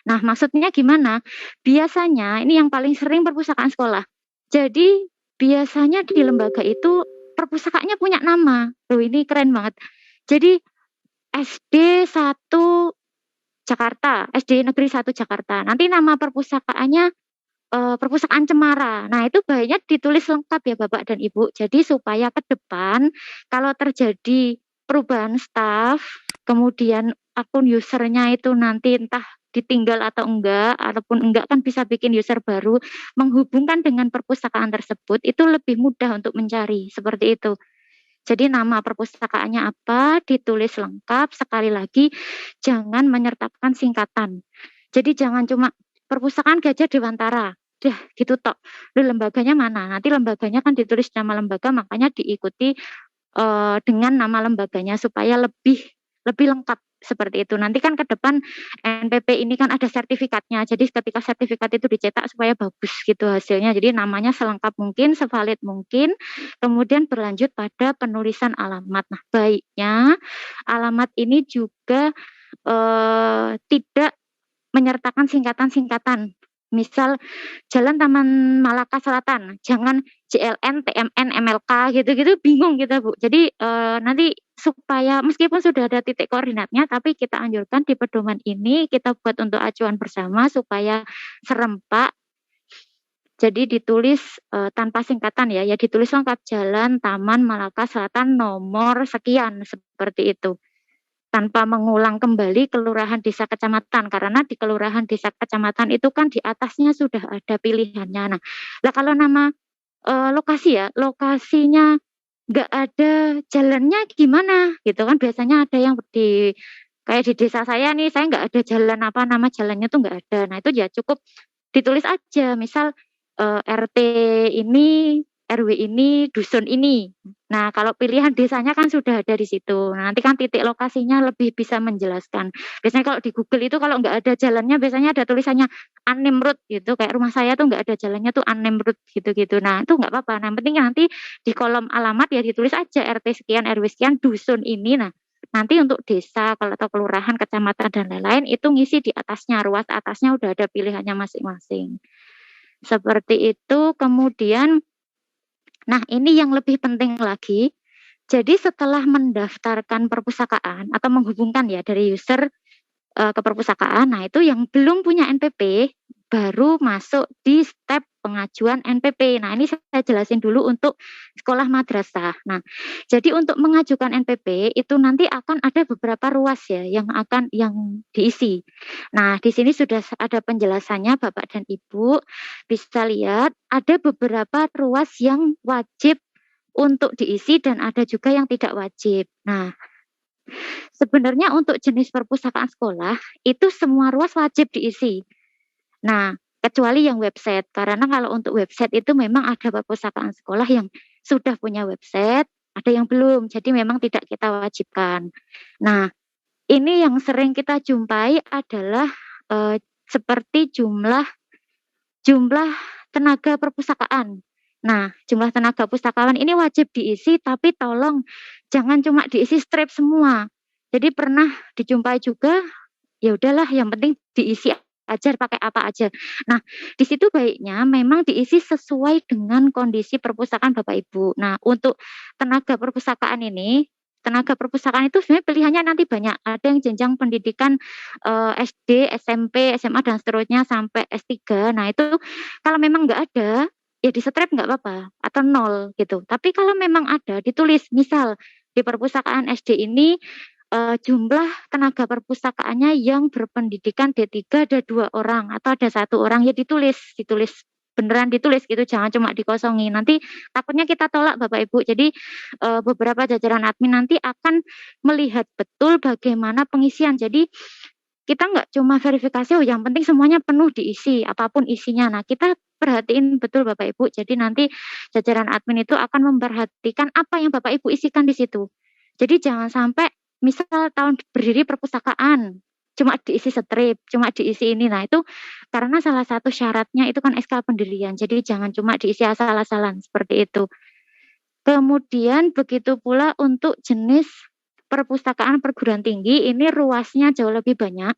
Nah, maksudnya gimana? Biasanya ini yang paling sering perpustakaan sekolah. Jadi biasanya di lembaga itu perpustakaannya punya nama. Loh, ini keren banget. Jadi SD 1 Jakarta, SD Negeri 1 Jakarta. Nanti nama perpustakaannya Perpustakaan Cemara. Nah, itu baiknya ditulis lengkap ya Bapak dan Ibu. Jadi supaya ke depan kalau terjadi perubahan staf, kemudian akun usernya itu nanti entah ditinggal atau enggak, ataupun enggak kan bisa bikin user baru, menghubungkan dengan perpustakaan tersebut, itu lebih mudah untuk mencari, seperti itu. Jadi nama perpustakaannya apa, ditulis lengkap, sekali lagi jangan menyertakan singkatan. Jadi jangan cuma Perpustakaan Gajah Dewantara, dah gitu tok. Lalu lembaganya mana? Nanti lembaganya kan ditulis nama lembaga, makanya diikuti dengan nama lembaganya supaya lebih lengkap seperti itu. Nanti kan ke depan NPP ini kan ada sertifikatnya. Jadi ketika sertifikat itu dicetak supaya bagus gitu hasilnya. Jadi namanya selengkap mungkin, sevalid mungkin. Kemudian berlanjut pada penulisan alamat. Nah, baiknya alamat ini juga tidak menyertakan singkatan-singkatan. Misal Jalan Taman Malaka Selatan, jangan JLN, TMN, MLK gitu-gitu bingung kita Bu. Jadi nanti supaya meskipun sudah ada titik koordinatnya, tapi kita anjurkan di pedoman ini kita buat untuk acuan bersama supaya serempak. Jadi ditulis tanpa singkatan ya ditulis lengkap Jalan Taman Malaka Selatan nomor sekian seperti itu. Tanpa mengulang kembali kelurahan desa kecamatan karena di kelurahan desa kecamatan itu kan di atasnya sudah ada pilihannya. Nah, kalau nama lokasinya nggak ada jalannya gimana gitu kan biasanya ada yang kayak di desa saya nih saya nggak ada jalan nama jalannya tuh nggak ada. Nah itu ya cukup ditulis aja misal RT ini RW ini, dusun ini. Nah, kalau pilihan desanya kan sudah ada di situ. Nah, nanti kan titik lokasinya lebih bisa menjelaskan. Biasanya kalau di Google itu kalau nggak ada jalannya, biasanya ada tulisannya An-Nimrud gitu. Kayak rumah saya tuh nggak ada jalannya tuh An-Nimrud gitu-gitu. Nah, itu nggak apa-apa. Nah, yang penting nanti di kolom alamat ya ditulis aja RT sekian, RW sekian, dusun ini. Nah, nanti untuk desa kalau atau kelurahan, kecamatan dan lain-lain itu ngisi di atasnya, ruas atasnya udah ada pilihannya masing-masing. Seperti itu. Kemudian nah, ini yang lebih penting lagi. Jadi setelah mendaftarkan perpustakaan atau menghubungkan ya dari user ke perpustakaan, nah itu yang belum punya NPP baru masuk di step pengajuan NPP. Nah, ini saya jelasin dulu untuk sekolah madrasah. Nah, jadi untuk mengajukan NPP itu nanti akan ada beberapa ruas ya yang diisi. Nah, di sini sudah ada penjelasannya Bapak dan Ibu. Bisa lihat ada beberapa ruas yang wajib untuk diisi dan ada juga yang tidak wajib. Nah, sebenarnya untuk jenis perpustakaan sekolah itu semua ruas wajib diisi. Nah, kecuali yang website karena kalau untuk website itu memang ada perpustakaan sekolah yang sudah punya website, ada yang belum. Jadi memang tidak kita wajibkan. Nah, ini yang sering kita jumpai adalah seperti jumlah tenaga perpustakaan. Nah, jumlah tenaga pustakawan ini wajib diisi, tapi tolong jangan cuma diisi strip semua. Jadi pernah dijumpai juga, ya udahlah, yang penting diisi aja pakai apa aja. Nah, di situ baiknya memang diisi sesuai dengan kondisi perpustakaan Bapak Ibu. Nah, untuk tenaga perpustakaan ini, tenaga perpustakaan itu sebenarnya pilihannya nanti banyak. Ada yang jenjang pendidikan SD, SMP, SMA dan seterusnya sampai S3. Nah, itu kalau memang nggak ada ya di strip nggak apa-apa atau 0 gitu. Tapi kalau memang ada ditulis misal di perpustakaan SD ini jumlah tenaga perpustakaannya yang berpendidikan D3 ada 2 orang atau ada 1 orang ya ditulis beneran ditulis gitu jangan cuma dikosongi. Nanti takutnya kita tolak Bapak Ibu. Jadi beberapa jajaran admin nanti akan melihat betul bagaimana pengisian. Jadi kita nggak cuma verifikasi, oh yang penting semuanya penuh diisi, apapun isinya. Nah, kita perhatiin betul Bapak Ibu. Jadi nanti jajaran admin itu akan memperhatikan apa yang Bapak Ibu isikan di situ. Jadi jangan sampai misal tahun berdiri perpustakaan, cuma diisi strip, cuma diisi ini. Nah, itu karena salah satu syaratnya itu kan SK pendirian. Jadi jangan cuma diisi asal-asalan seperti itu. Kemudian begitu pula untuk jenis perpustakaan perguruan tinggi ini ruasnya jauh lebih banyak.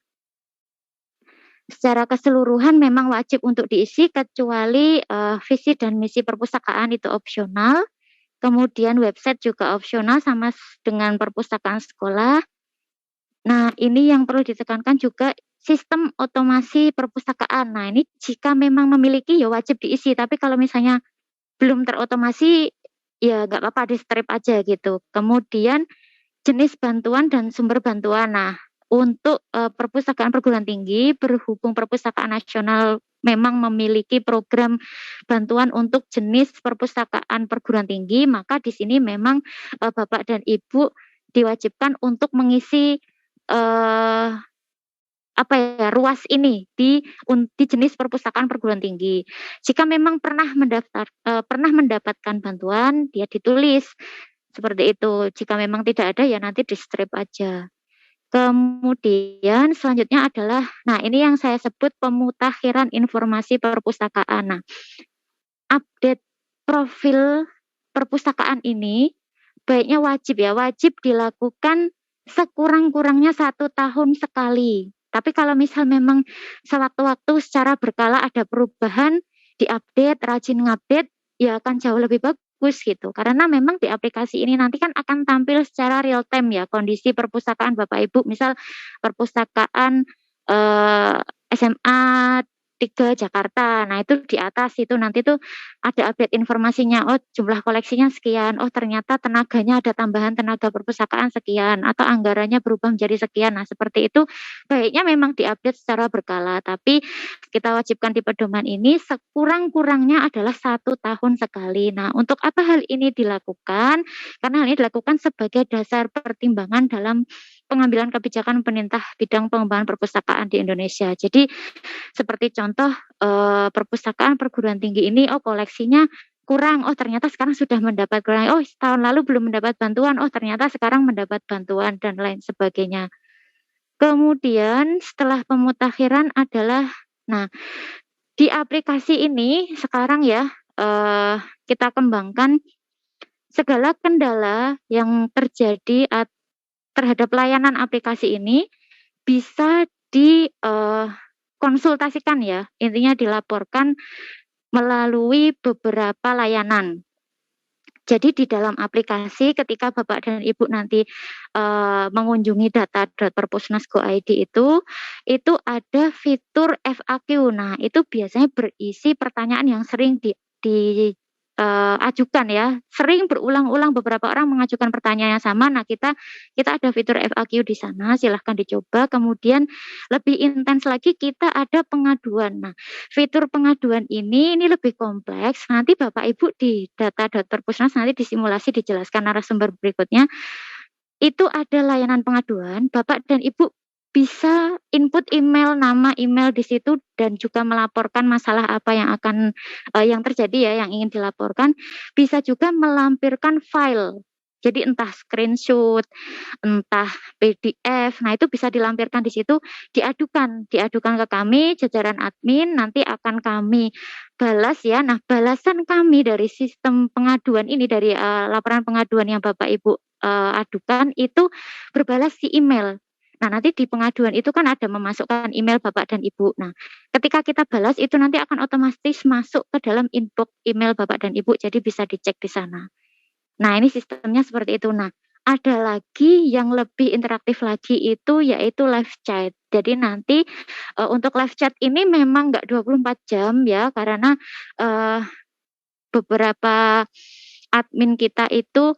Secara keseluruhan memang wajib untuk diisi kecuali visi dan misi perpustakaan itu opsional. Kemudian website juga opsional sama dengan perpustakaan sekolah. Nah, ini yang perlu ditekankan juga sistem otomasi perpustakaan. Nah, ini jika memang memiliki ya wajib diisi, tapi kalau misalnya belum terotomasi ya nggak apa-apa di-strip aja gitu. Kemudian jenis bantuan dan sumber bantuan. Nah, untuk perpustakaan perguruan tinggi, berhubung perpustakaan nasional memang memiliki program bantuan untuk jenis perpustakaan perguruan tinggi, maka di sini memang Bapak dan Ibu diwajibkan untuk mengisi eh, apa ya ruas ini di jenis perpustakaan perguruan tinggi. Jika memang pernah mendapatkan bantuan, dia ditulis seperti itu. Jika memang tidak ada ya nanti di strip aja. Kemudian selanjutnya adalah, nah ini yang saya sebut pemutakhiran informasi perpustakaan. Nah, update profil perpustakaan ini baiknya wajib dilakukan sekurang-kurangnya 1 tahun sekali. Tapi kalau misal memang sewaktu-waktu secara berkala ada perubahan, diupdate, rajin ngupdate, ya akan jauh lebih bagus gitu. Karena memang di aplikasi ini nanti kan akan tampil secara real time ya kondisi perpustakaan Bapak Ibu. Misal perpustakaan SMA 3 Jakarta. Nah, itu di atas itu nanti tuh ada update informasinya. Oh, jumlah koleksinya sekian. Oh, ternyata tenaganya ada tambahan tenaga perpustakaan sekian atau anggarannya berubah menjadi sekian. Nah, seperti itu baiknya memang diupdate secara berkala, tapi kita wajibkan di pedoman ini sekurang-kurangnya adalah 1 tahun sekali. Nah, untuk apa hal ini dilakukan? Karena hal ini dilakukan sebagai dasar pertimbangan dalam pengambilan kebijakan pemerintah bidang pengembangan perpustakaan di Indonesia. Jadi seperti contoh perpustakaan perguruan tinggi ini, oh koleksinya kurang, oh ternyata sekarang sudah mendapat kurang, oh tahun lalu belum mendapat bantuan, oh ternyata sekarang mendapat bantuan dan lain sebagainya. Kemudian setelah pemutakhiran adalah, nah di aplikasi ini sekarang ya kita kembangkan segala kendala yang terjadi terhadap layanan aplikasi ini bisa konsultasikan ya, intinya dilaporkan melalui beberapa layanan. Jadi di dalam aplikasi ketika Bapak dan Ibu nanti mengunjungi data.perpusnas.go.id itu ada fitur FAQ. Nah, itu biasanya berisi pertanyaan yang sering ajukan ya. Sering berulang-ulang beberapa orang mengajukan pertanyaan yang sama. Nah, kita ada fitur FAQ di sana, silahkan dicoba. Kemudian lebih intens lagi kita ada pengaduan. Nah, fitur pengaduan ini lebih kompleks. Nanti Bapak Ibu di data.perpusnas nanti disimulasi dijelaskan narasumber berikutnya. Itu ada layanan pengaduan, Bapak dan Ibu bisa input email, nama email di situ dan juga melaporkan masalah apa yang akan yang terjadi ya, yang ingin dilaporkan. Bisa juga melampirkan file. Jadi entah screenshot, entah PDF, nah itu bisa dilampirkan di situ, diadukan ke kami, jajaran admin, nanti akan kami balas ya. Nah, balasan kami dari sistem pengaduan ini, dari laporan pengaduan yang Bapak Ibu adukan itu berbalas di email. Nah, nanti di pengaduan itu kan ada memasukkan email Bapak dan Ibu. Nah, ketika kita balas itu nanti akan otomatis masuk ke dalam inbox email Bapak dan Ibu, jadi bisa dicek di sana. Nah, ini sistemnya seperti itu. Nah, ada lagi yang lebih interaktif lagi itu yaitu live chat. Jadi nanti untuk live chat ini memang nggak 24 jam ya, karena beberapa admin kita itu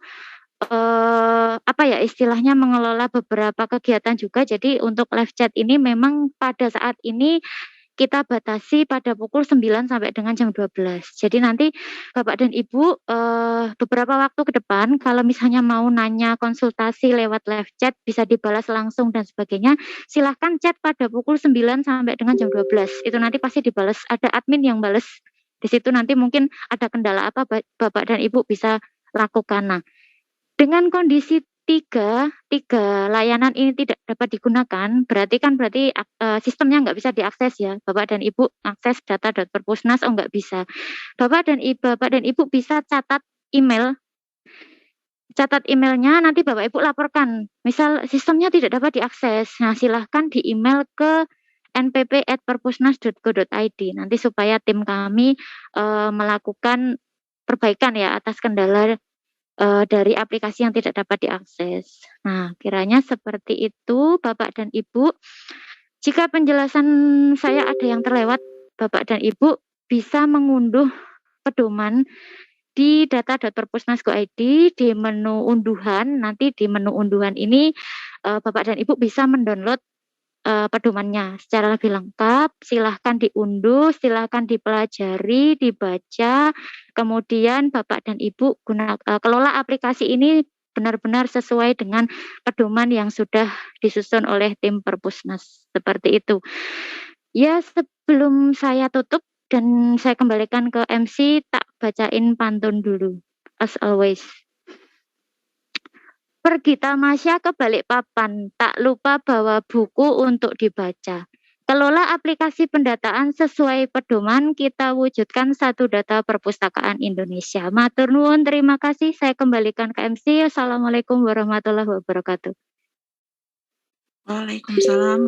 apa ya istilahnya mengelola beberapa kegiatan juga. Jadi untuk live chat ini memang pada saat ini kita batasi pada pukul 9 sampai dengan jam 12. Jadi nanti Bapak dan Ibu beberapa waktu ke depan kalau misalnya mau nanya konsultasi lewat live chat bisa dibalas langsung dan sebagainya, silahkan chat pada pukul 9 sampai dengan jam 12. Itu nanti pasti dibalas, ada admin yang balas. Di situ nanti mungkin ada kendala apa Bapak dan Ibu bisa lakukan. Nah, dengan kondisi tiga layanan ini tidak dapat digunakan, berarti sistemnya nggak bisa diakses ya. Bapak dan Ibu akses data.perpusnas, oh nggak bisa. Bapak dan Ibu bisa catat emailnya, nanti Bapak Ibu laporkan. Misal sistemnya tidak dapat diakses, nah silahkan di email ke npp@perpusnas.go.id nanti supaya tim kami melakukan perbaikan ya atas kendala dari aplikasi yang tidak dapat diakses. Nah, kiranya seperti itu Bapak dan Ibu. Jika penjelasan saya ada yang terlewat, Bapak dan Ibu bisa mengunduh pedoman di data.perpusnas.go.id di menu unduhan. Nanti di menu unduhan ini Bapak dan Ibu bisa mendownload pedomannya secara lebih lengkap. Silahkan diunduh, silahkan dipelajari, dibaca. Kemudian Bapak dan Ibu kelola aplikasi ini benar-benar sesuai dengan pedoman yang sudah disusun oleh tim Perpusnas. Seperti itu. Ya, sebelum saya tutup dan saya kembalikan ke MC, tak bacain pantun dulu. As always. Pergi tamasya ke Balikpapan, tak lupa bawa buku untuk dibaca. Kelola aplikasi pendataan sesuai pedoman, kita wujudkan satu data perpustakaan Indonesia. Matur nuwun, terima kasih. Saya kembalikan ke MC. Assalamualaikum warahmatullahi wabarakatuh. Waalaikumsalam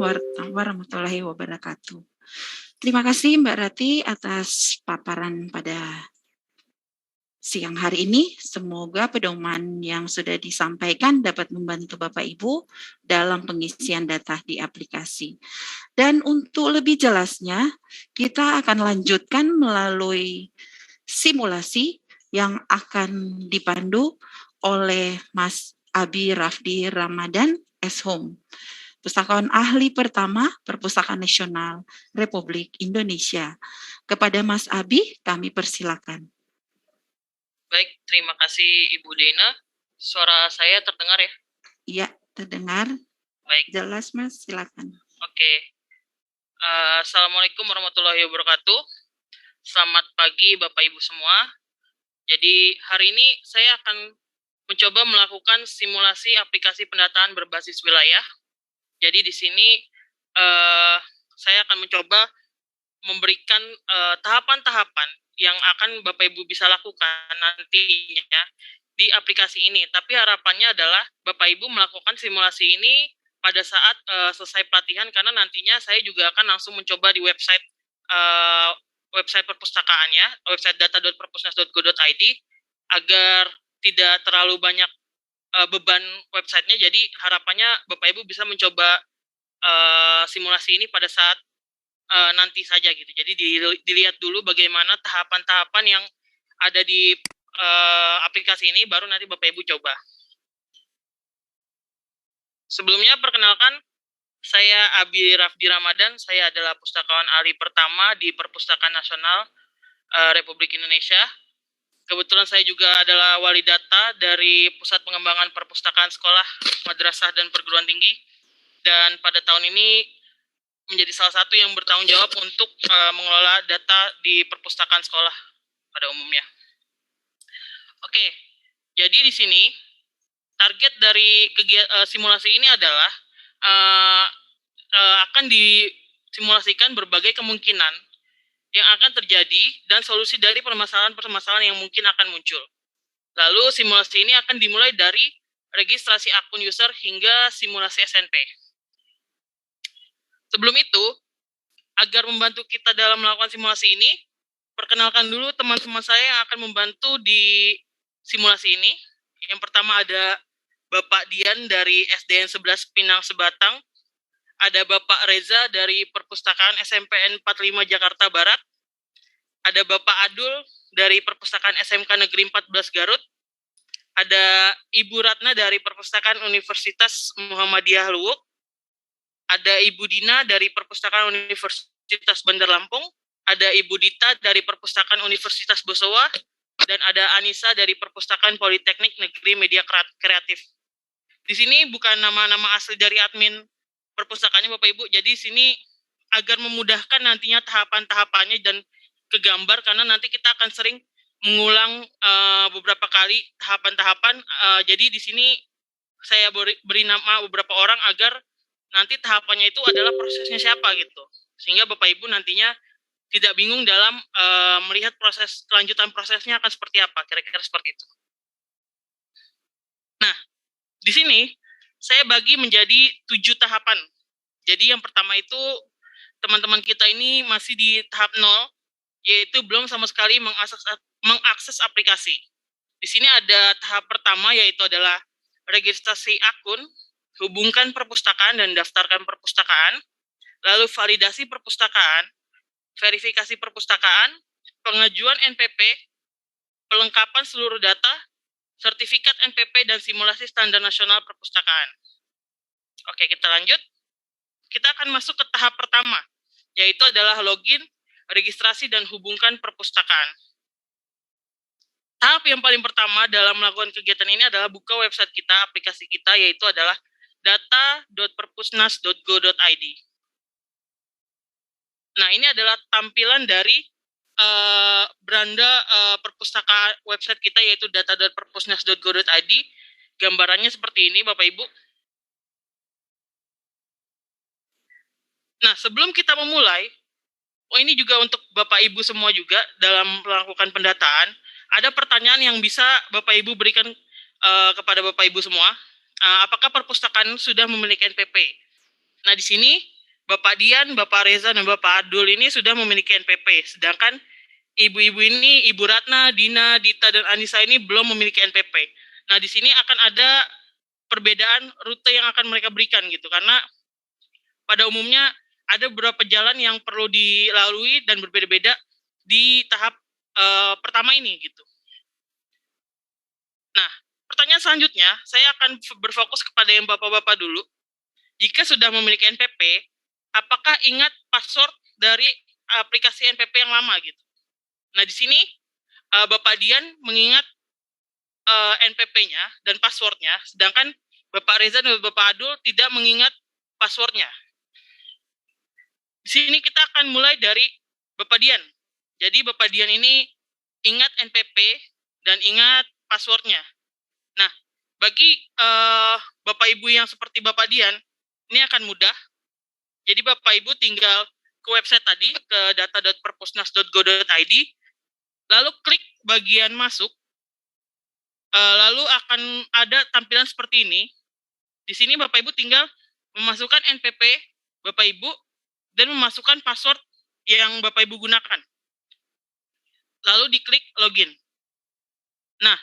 warahmatullahi wabarakatuh. Terima kasih Mbak Rati atas paparan pada siang hari ini. Semoga pedoman yang sudah disampaikan dapat membantu Bapak Ibu dalam pengisian data di aplikasi. Dan untuk lebih jelasnya, kita akan lanjutkan melalui simulasi yang akan dipandu oleh Mas Abi Rafdi Ramadan S-Home, Pustakawan Ahli Pertama Perpustakaan Nasional Republik Indonesia. Kepada Mas Abi, kami persilakan. Baik, terima kasih Ibu Dena. Suara saya terdengar ya? Iya, terdengar. Baik. Jelas Mas, silakan. Oke. Assalamualaikum warahmatullahi wabarakatuh. Selamat pagi Bapak Ibu semua. Jadi hari ini saya akan mencoba melakukan simulasi aplikasi pendataan berbasis wilayah. Jadi di sini saya akan mencoba memberikan tahapan-tahapan yang akan Bapak Ibu bisa lakukan nantinya di aplikasi ini. Tapi harapannya adalah Bapak Ibu melakukan simulasi ini pada saat selesai pelatihan, karena nantinya saya juga akan langsung mencoba di website perpustakaannya, website data.perpusnas.go.id, agar tidak terlalu banyak beban websitenya. Jadi harapannya Bapak Ibu bisa mencoba simulasi ini pada saat nanti saja gitu. Jadi dilihat dulu bagaimana tahapan-tahapan yang ada di aplikasi ini, baru nanti Bapak Ibu coba. Sebelumnya perkenalkan, saya Abi Rafdi Ramadan. Saya adalah pustakawan ahli pertama di Perpustakaan Nasional Republik Indonesia. Kebetulan saya juga adalah wali data dari Pusat Pengembangan Perpustakaan Sekolah, Madrasah, dan Perguruan Tinggi. Dan pada tahun ini menjadi salah satu yang bertanggung jawab untuk mengelola data di perpustakaan sekolah pada umumnya. Oke, jadi di sini target dari simulasi ini adalah akan disimulasikan berbagai kemungkinan yang akan terjadi dan solusi dari permasalahan-permasalahan yang mungkin akan muncul. Lalu simulasi ini akan dimulai dari registrasi akun user hingga simulasi SNP. Sebelum itu, agar membantu kita dalam melakukan simulasi ini, perkenalkan dulu teman-teman saya yang akan membantu di simulasi ini. Yang pertama ada Bapak Dian dari SDN 11 Pinang Sebatang, ada Bapak Reza dari Perpustakaan SMPN 45 Jakarta Barat, ada Bapak Adul dari Perpustakaan SMK Negeri 14 Garut, ada Ibu Ratna dari Perpustakaan Universitas Muhammadiyah Luwuk, ada Ibu Dina dari Perpustakaan Universitas Bandar Lampung, ada Ibu Dita dari Perpustakaan Universitas Bosowa, dan ada Anissa dari Perpustakaan Politeknik Negeri Media Kreatif. Di sini bukan nama-nama asli dari admin perpustakaannya Bapak Ibu, jadi sini agar memudahkan nantinya tahapan-tahapannya dan kegambar, karena nanti kita akan sering mengulang beberapa kali tahapan-tahapan. Jadi di sini saya beri nama beberapa orang agar nanti tahapannya itu adalah prosesnya siapa gitu, sehingga Bapak Ibu nantinya tidak bingung dalam melihat kelanjutan prosesnya akan seperti apa, kira-kira seperti itu. Nah, di sini saya bagi menjadi 7 tahapan. Jadi yang pertama itu teman-teman kita ini masih di tahap 0, yaitu belum sama sekali mengakses aplikasi. Di sini ada tahap pertama, yaitu adalah registrasi akun, hubungkan perpustakaan dan daftarkan perpustakaan, lalu validasi perpustakaan, verifikasi perpustakaan, pengajuan NPP, pelengkapan seluruh data, sertifikat NPP, dan simulasi standar nasional perpustakaan. Oke, kita lanjut. Kita akan masuk ke tahap pertama, yaitu adalah login, registrasi, dan hubungkan perpustakaan. Tahap yang paling pertama dalam melakukan kegiatan ini adalah buka website kita, aplikasi kita, yaitu adalah data.perpusnas.go.id. Nah, ini adalah tampilan dari beranda perpustakaan website kita, yaitu data.perpusnas.go.id. Gambarannya seperti ini, Bapak Ibu. Nah, sebelum kita memulai, ini juga untuk Bapak Ibu semua juga dalam melakukan pendataan, ada pertanyaan yang bisa Bapak Ibu berikan kepada Bapak Ibu semua. Apakah perpustakaan sudah memiliki NPP? Nah, di sini Bapak Dian, Bapak Reza, dan Bapak Adul ini sudah memiliki NPP. Sedangkan ibu-ibu ini, Ibu Ratna, Dina, Dita, dan Anissa ini belum memiliki NPP. Nah, di sini akan ada perbedaan rute yang akan mereka berikan gitu. Karena pada umumnya ada beberapa jalan yang perlu dilalui dan berbeda-beda di tahap pertama ini gitu. Nah, pertanyaan selanjutnya, saya akan berfokus kepada yang bapak-bapak dulu. Jika sudah memiliki NPP, apakah ingat password dari aplikasi NPP yang lama gitu? Nah, di sini Bapak Dian mengingat NPP-nya dan passwordnya, sedangkan Bapak Reza dan Bapak Adul tidak mengingat passwordnya. Di sini kita akan mulai dari Bapak Dian. Jadi Bapak Dian ini ingat NPP dan ingat passwordnya. Nah, bagi Bapak Ibu yang seperti Bapak Dian, ini akan mudah. Jadi Bapak Ibu tinggal ke website tadi, ke data.perpusnas.go.id, lalu klik bagian masuk, lalu akan ada tampilan seperti ini. Di sini Bapak Ibu tinggal memasukkan NPP Bapak Ibu dan memasukkan password yang Bapak Ibu gunakan. Lalu diklik login. Nah,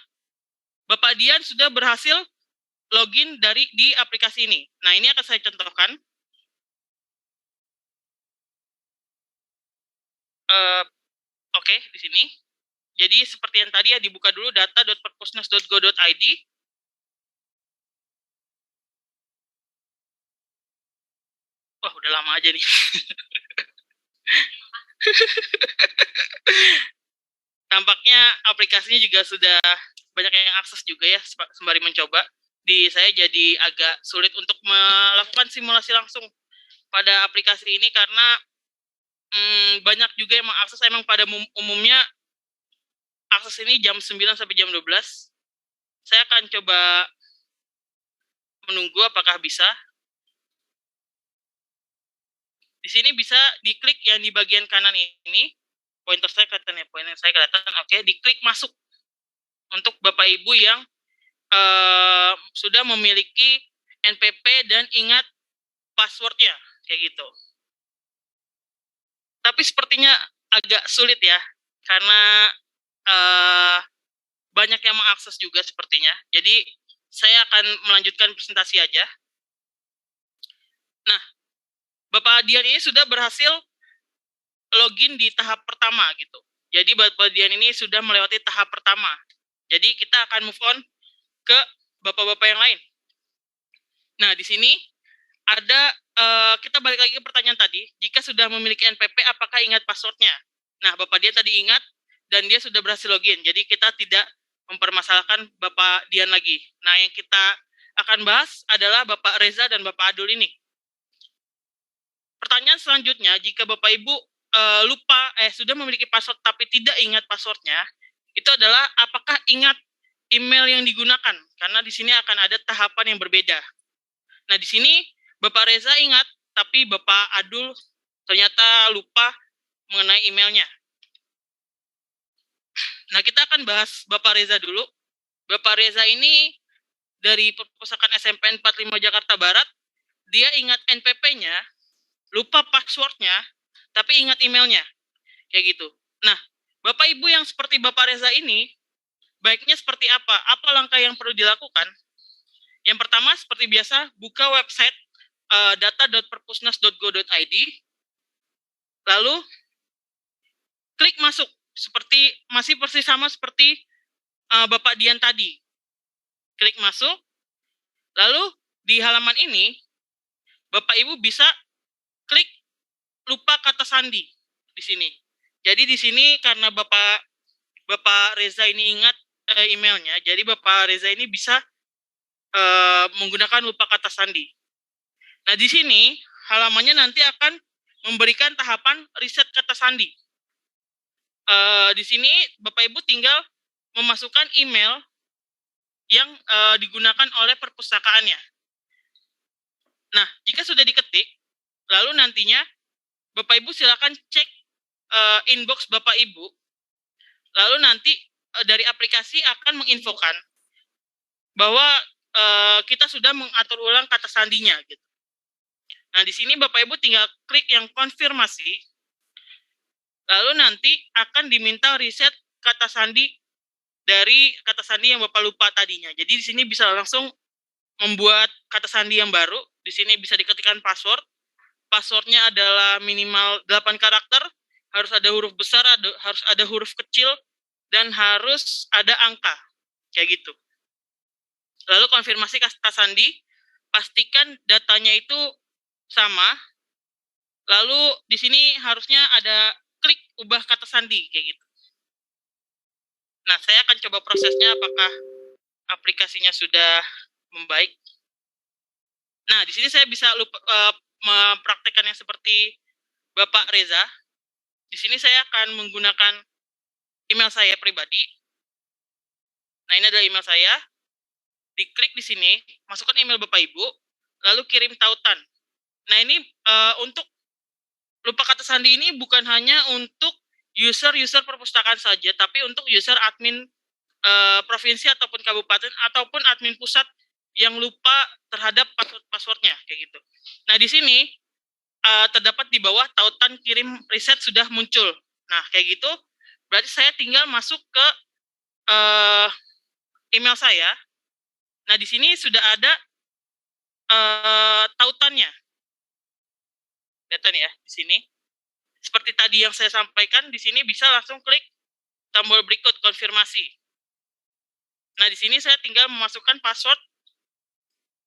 Bapak Dian sudah berhasil login di aplikasi ini. Nah, ini akan saya contohkan. Oke, di sini. Jadi seperti yang tadi ya, dibuka dulu data.perpusnas.go.id. Wah, udah lama aja nih. Tampaknya aplikasinya juga sudah banyak yang akses juga ya, sembari mencoba. Di saya jadi agak sulit untuk melakukan simulasi langsung pada aplikasi ini karena banyak juga yang mengakses. Emang pada umumnya akses ini jam 9 sampai jam 12. Saya akan coba menunggu apakah bisa. Di sini bisa diklik yang di bagian kanan ini. Pointer saya kelihatan ya, pointer saya kelihatan. Oke, diklik masuk. Untuk Bapak Ibu yang sudah memiliki NPP dan ingat passwordnya, kayak gitu. Tapi sepertinya agak sulit ya, karena banyak yang mengakses juga sepertinya. Jadi saya akan melanjutkan presentasi aja. Nah, Bapak Dian ini sudah berhasil login di tahap pertama gitu. Jadi Bapak Dian ini sudah melewati tahap pertama. Jadi kita akan move on ke bapak-bapak yang lain. Nah, di sini ada kita balik lagi ke pertanyaan tadi. Jika sudah memiliki NPP, apakah ingat passwordnya? Nah, Bapak Dian tadi ingat dan dia sudah berhasil login. Jadi kita tidak mempermasalahkan Bapak Dian lagi. Nah, yang kita akan bahas adalah Bapak Reza dan Bapak Adul ini. Pertanyaan selanjutnya, jika Bapak Ibu sudah memiliki password tapi tidak ingat passwordnya, itu adalah apakah ingat email yang digunakan? Karena di sini akan ada tahapan yang berbeda. Nah, di sini Bapak Reza ingat, tapi Bapak Adul ternyata lupa mengenai emailnya. Nah, kita akan bahas Bapak Reza dulu. Bapak Reza ini dari Perpustakaan SMPN 45 Jakarta Barat. Dia ingat NPP-nya, lupa password-nya, tapi ingat emailnya. Kayak gitu. Nah, Bapak Ibu yang seperti Bapak Reza ini, baiknya seperti apa? Apa langkah yang perlu dilakukan? Yang pertama, seperti biasa, buka website data.perpusnas.go.id, lalu klik masuk, masih persis sama seperti Bapak Dian tadi. Klik masuk, lalu di halaman ini, Bapak Ibu bisa klik lupa kata sandi di sini. Jadi di sini karena Bapak Reza ini ingat emailnya, jadi Bapak Reza ini bisa menggunakan lupa kata sandi. Nah, di sini halamannya nanti akan memberikan tahapan riset kata sandi. Di sini Bapak Ibu tinggal memasukkan email yang digunakan oleh perpustakaannya. Nah, jika sudah diketik, lalu nantinya Bapak Ibu silakan cek inbox Bapak Ibu, lalu nanti dari aplikasi akan menginfokan bahwa kita sudah mengatur ulang kata sandinya gitu. Nah, di sini Bapak Ibu tinggal klik yang konfirmasi, lalu nanti akan diminta riset kata sandi dari kata sandi yang Bapak lupa tadinya. Jadi di sini bisa langsung membuat kata sandi yang baru. Di sini bisa diketikkan password. Passwordnya adalah minimal 8 karakter, harus ada huruf besar, harus ada huruf kecil, dan harus ada angka. Kayak gitu. Lalu konfirmasi kata sandi, pastikan datanya itu sama. Lalu di sini harusnya ada klik ubah kata sandi kayak gitu. Nah, saya akan coba prosesnya apakah aplikasinya sudah membaik. Nah, di sini saya bisa mempraktekkannya seperti Bapak Reza. Di sini saya akan menggunakan email saya pribadi. Nah, ini adalah email saya. Diklik di sini, masukkan email Bapak Ibu, lalu kirim tautan. Nah, ini untuk lupa kata sandi ini bukan hanya untuk user perpustakaan saja, tapi untuk user admin provinsi ataupun kabupaten ataupun admin pusat yang lupa terhadap passwordnya kayak gitu. Nah, di sini terdapat di bawah tautan kirim riset sudah muncul. Nah, kayak gitu berarti saya tinggal masuk ke email saya. Nah, di sini sudah ada tautannya. Lihat ya di sini. Seperti tadi yang saya sampaikan, di sini bisa langsung klik tombol berikut konfirmasi. Nah, di sini saya tinggal memasukkan password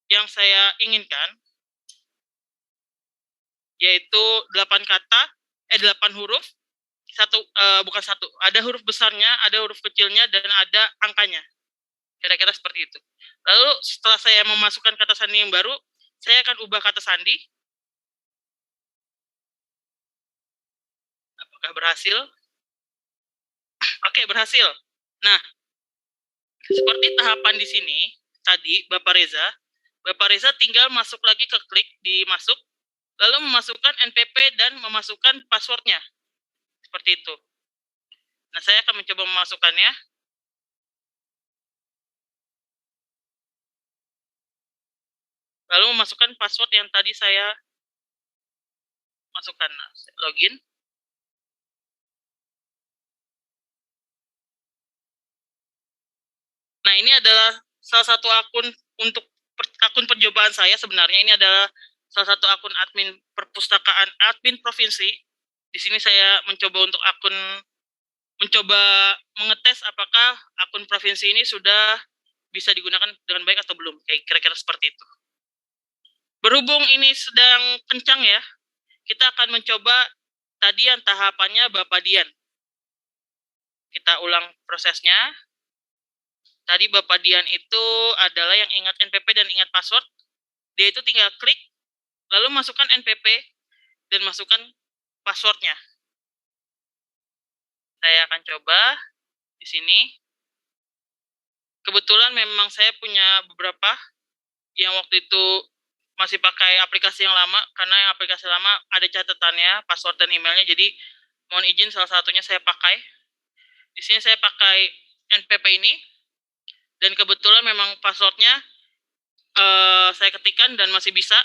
yang saya inginkan, yaitu 8 huruf, bukan satu, ada huruf besarnya, ada huruf kecilnya, dan ada angkanya. Kira-kira seperti itu. Lalu setelah saya memasukkan kata sandi yang baru, saya akan ubah kata sandi. Apakah berhasil? Oke, berhasil. Nah, seperti tahapan di sini, tadi Bapak Reza tinggal masuk lagi ke klik di masuk, lalu memasukkan NPP dan memasukkan passwordnya. Seperti itu. Nah, saya akan mencoba memasukkannya. Lalu memasukkan password yang tadi saya masukkan. Nah, login. Nah, ini adalah salah satu akun untuk akun percobaan saya sebenarnya. Ini adalah salah satu akun admin perpustakaan, admin provinsi. Di sini saya mencoba mengetes apakah akun provinsi ini sudah bisa digunakan dengan baik atau belum. Kayak kira-kira seperti itu. Berhubung ini sedang kencang ya, kita akan mencoba tadi yang tahapannya Bapak Dian. Kita ulang prosesnya. Tadi Bapak Dian itu adalah yang ingat NPP dan ingat password. Dia itu tinggal klik, lalu masukkan NPP dan masukkan passwordnya. Saya akan coba di sini. Kebetulan memang saya punya beberapa yang waktu itu masih pakai aplikasi yang lama, karena yang aplikasi lama ada catatannya, password dan emailnya, jadi mohon izin salah satunya saya pakai. Di sini saya pakai NPP ini, dan kebetulan memang passwordnya saya ketikkan dan masih bisa,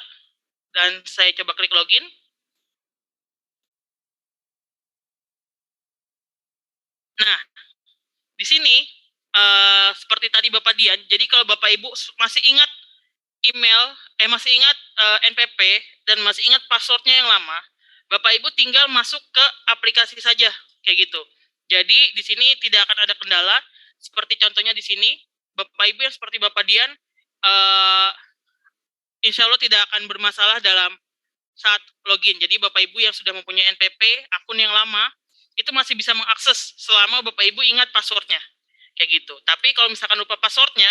dan saya coba klik login. Nah, di sini seperti tadi Bapak Dian. Jadi kalau Bapak Ibu masih ingat email, masih ingat NPP dan masih ingat passwordnya yang lama, Bapak Ibu tinggal masuk ke aplikasi saja, kayak gitu. Jadi di sini tidak akan ada kendala. Seperti contohnya di sini, Bapak Ibu yang seperti Bapak Dian, insya Allah tidak akan bermasalah dalam saat login. Jadi Bapak Ibu yang sudah mempunyai NPP, akun yang lama, itu masih bisa mengakses selama Bapak Ibu ingat passwordnya, kayak gitu. Tapi kalau misalkan lupa passwordnya,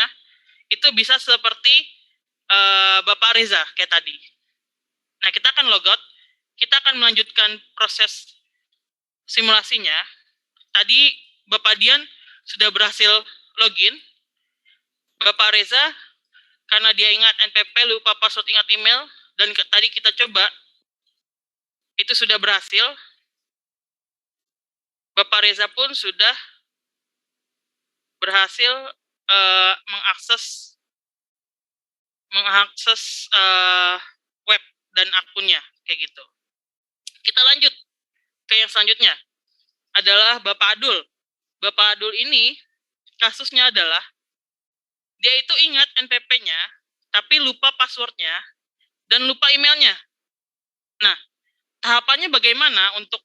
itu bisa seperti Bapak Reza kayak tadi. Nah, kita akan logout, kita akan melanjutkan proses simulasinya. Tadi Bapak Dian sudah berhasil login. Bapak Reza, karena dia ingat NPP, lupa password, ingat email, dan tadi kita coba, itu sudah berhasil. Bapak Reza pun sudah berhasil mengakses web dan akunnya, kayak gitu. Kita lanjut ke yang selanjutnya, adalah Bapak Adul. Bapak Adul ini kasusnya adalah dia itu ingat NPP-nya, tapi lupa password-nya dan lupa emailnya. Nah, tahapannya bagaimana untuk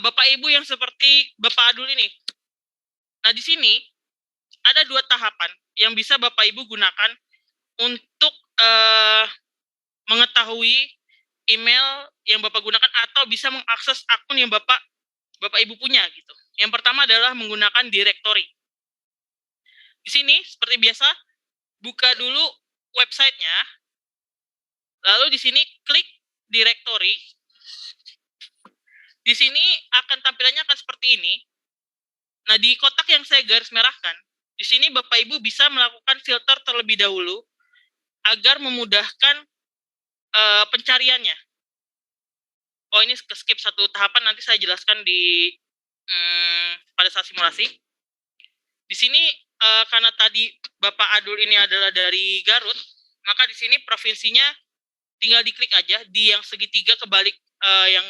Bapak Ibu yang seperti Bapak Adul ini? Nah, di sini ada 2 tahapan yang bisa Bapak Ibu gunakan untuk mengetahui email yang Bapak gunakan atau bisa mengakses akun yang Bapak Ibu punya gitu. Yang pertama adalah menggunakan directory. Di sini seperti biasa, buka dulu websitenya, lalu di sini klik directory. Di sini akan tampilannya akan seperti ini. Nah, di kotak yang saya garis merahkan, di sini Bapak Ibu bisa melakukan filter terlebih dahulu agar memudahkan pencariannya. Oh, ini skip satu tahapan, nanti saya jelaskan di pada saat simulasi. Di sini karena tadi Bapak Adul ini adalah dari Garut, maka di sini provinsinya tinggal diklik aja di yang segitiga kebalik yang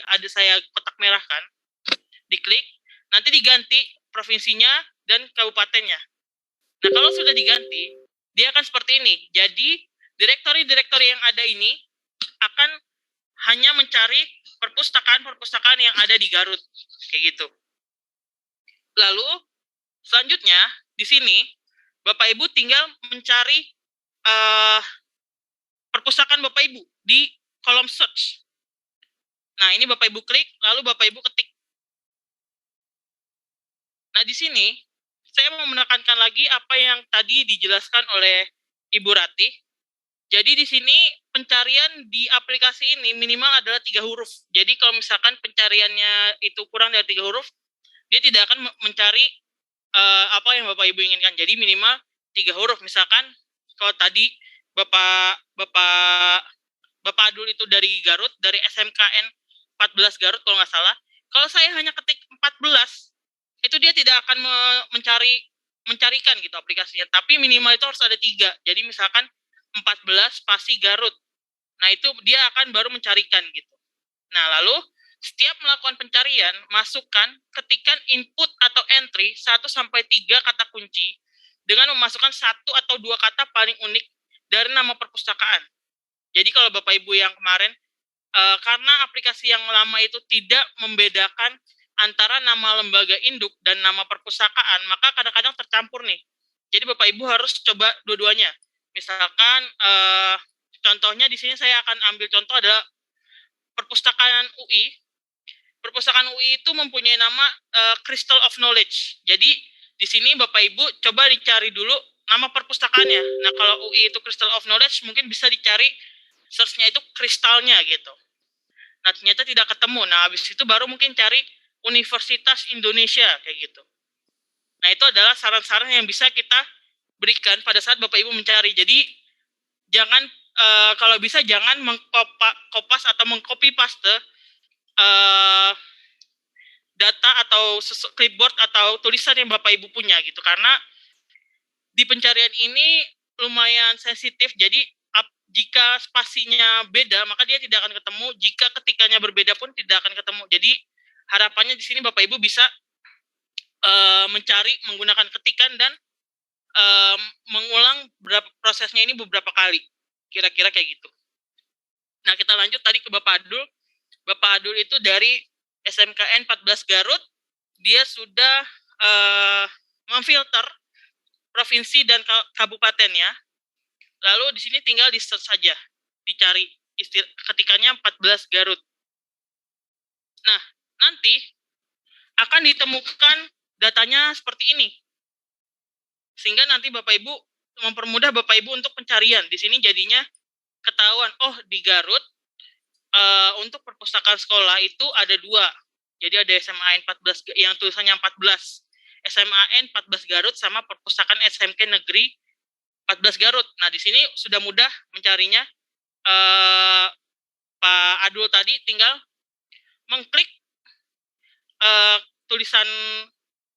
ada saya kotak merahkan, diklik, nanti diganti provinsinya dan kabupatennya. Nah, kalau sudah diganti, dia akan seperti ini. Jadi direktori-direktori yang ada ini akan hanya mencari perpustakaan-perpustakaan yang ada di Garut, kayak gitu. Lalu selanjutnya di sini Bapak Ibu tinggal mencari perpustakaan Bapak Ibu di kolom search. Nah, ini Bapak Ibu klik, lalu Bapak Ibu ketik. Nah, di sini saya mau menekankan lagi apa yang tadi dijelaskan oleh Ibu Rati. Jadi di sini pencarian di aplikasi ini minimal adalah 3 huruf. Jadi kalau misalkan pencariannya itu kurang dari 3 huruf, dia tidak akan mencari apa yang Bapak Ibu inginkan. Jadi minimal 3 huruf. Misalkan kalau tadi Bapak Adul itu dari Garut, dari SMKN 14 Garut kalau nggak salah. Kalau saya hanya ketik 14, itu dia tidak akan mencarikan gitu aplikasinya. Tapi minimal itu harus ada 3. Jadi misalkan 14 spasi Garut. Nah, itu dia akan baru mencarikan gitu. Nah, lalu setiap melakukan pencarian, ketikkan input atau entry 1-3 kata kunci dengan memasukkan 1 atau 2 kata paling unik dari nama perpustakaan. Jadi kalau Bapak Ibu yang kemarin, karena aplikasi yang lama itu tidak membedakan antara nama lembaga induk dan nama perpustakaan, maka kadang-kadang tercampur nih. Jadi Bapak Ibu harus coba dua-duanya. Misalkan contohnya di sini saya akan ambil contoh adalah perpustakaan UI. Perpustakaan UI itu mempunyai nama Crystal of Knowledge. Jadi di sini Bapak Ibu coba dicari dulu nama perpustakaannya. Nah, kalau UI itu Crystal of Knowledge, mungkin bisa dicari search-nya itu kristalnya gitu. Nah, ternyata tidak ketemu. Nah, habis itu baru mungkin cari Universitas Indonesia kayak gitu. Nah, itu adalah saran-saran yang bisa kita berikan pada saat Bapak Ibu mencari. Jadi jangan kalau bisa jangan mengkopas atau mengcopy paste data atau clipboard atau tulisan yang Bapak Ibu punya gitu, karena di pencarian ini lumayan sensitif. Jadi jika spasinya beda maka dia tidak akan ketemu, jika ketikanya berbeda pun tidak akan ketemu. Jadi harapannya di sini Bapak Ibu bisa mencari menggunakan ketikan dan mengulang prosesnya ini beberapa kali. Kira-kira kayak gitu. Nah, kita lanjut tadi ke Bapak Adul. Bapak Adul itu dari SMKN 14 Garut. Dia sudah memfilter provinsi dan kabupatennya. Lalu di sini tinggal di search saja, dicari ketikannya 14 Garut. Nah, nanti akan ditemukan datanya seperti ini. Sehingga nanti Bapak Ibu mempermudah Bapak Ibu untuk pencarian. Di sini jadinya ketahuan, oh di Garut untuk perpustakaan sekolah itu ada 2. Jadi ada SMAN 14 yang tulisannya 14. SMAN 14 Garut sama perpustakaan SMK Negeri 14 Garut. Nah, di sini sudah mudah mencarinya. Pak Adul tadi tinggal mengklik tulisan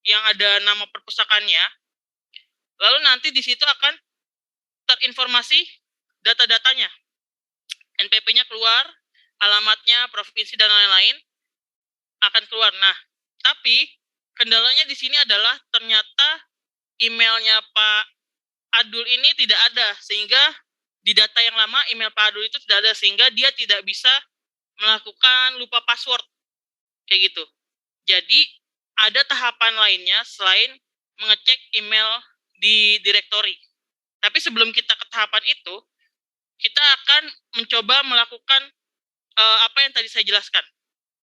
yang ada nama perpustakaannya. Lalu nanti di situ akan terinformasi data-datanya. NPP-nya keluar, alamatnya, provinsi, dan lain-lain akan keluar. Nah, tapi kendalanya di sini adalah ternyata emailnya Pak Adul ini tidak ada, sehingga di data yang lama email Pak Adul itu tidak ada, sehingga dia tidak bisa melakukan lupa password kayak gitu. Jadi ada tahapan lainnya selain mengecek email di directory. Tapi sebelum kita ke tahapan itu, kita akan mencoba melakukan apa yang tadi saya jelaskan.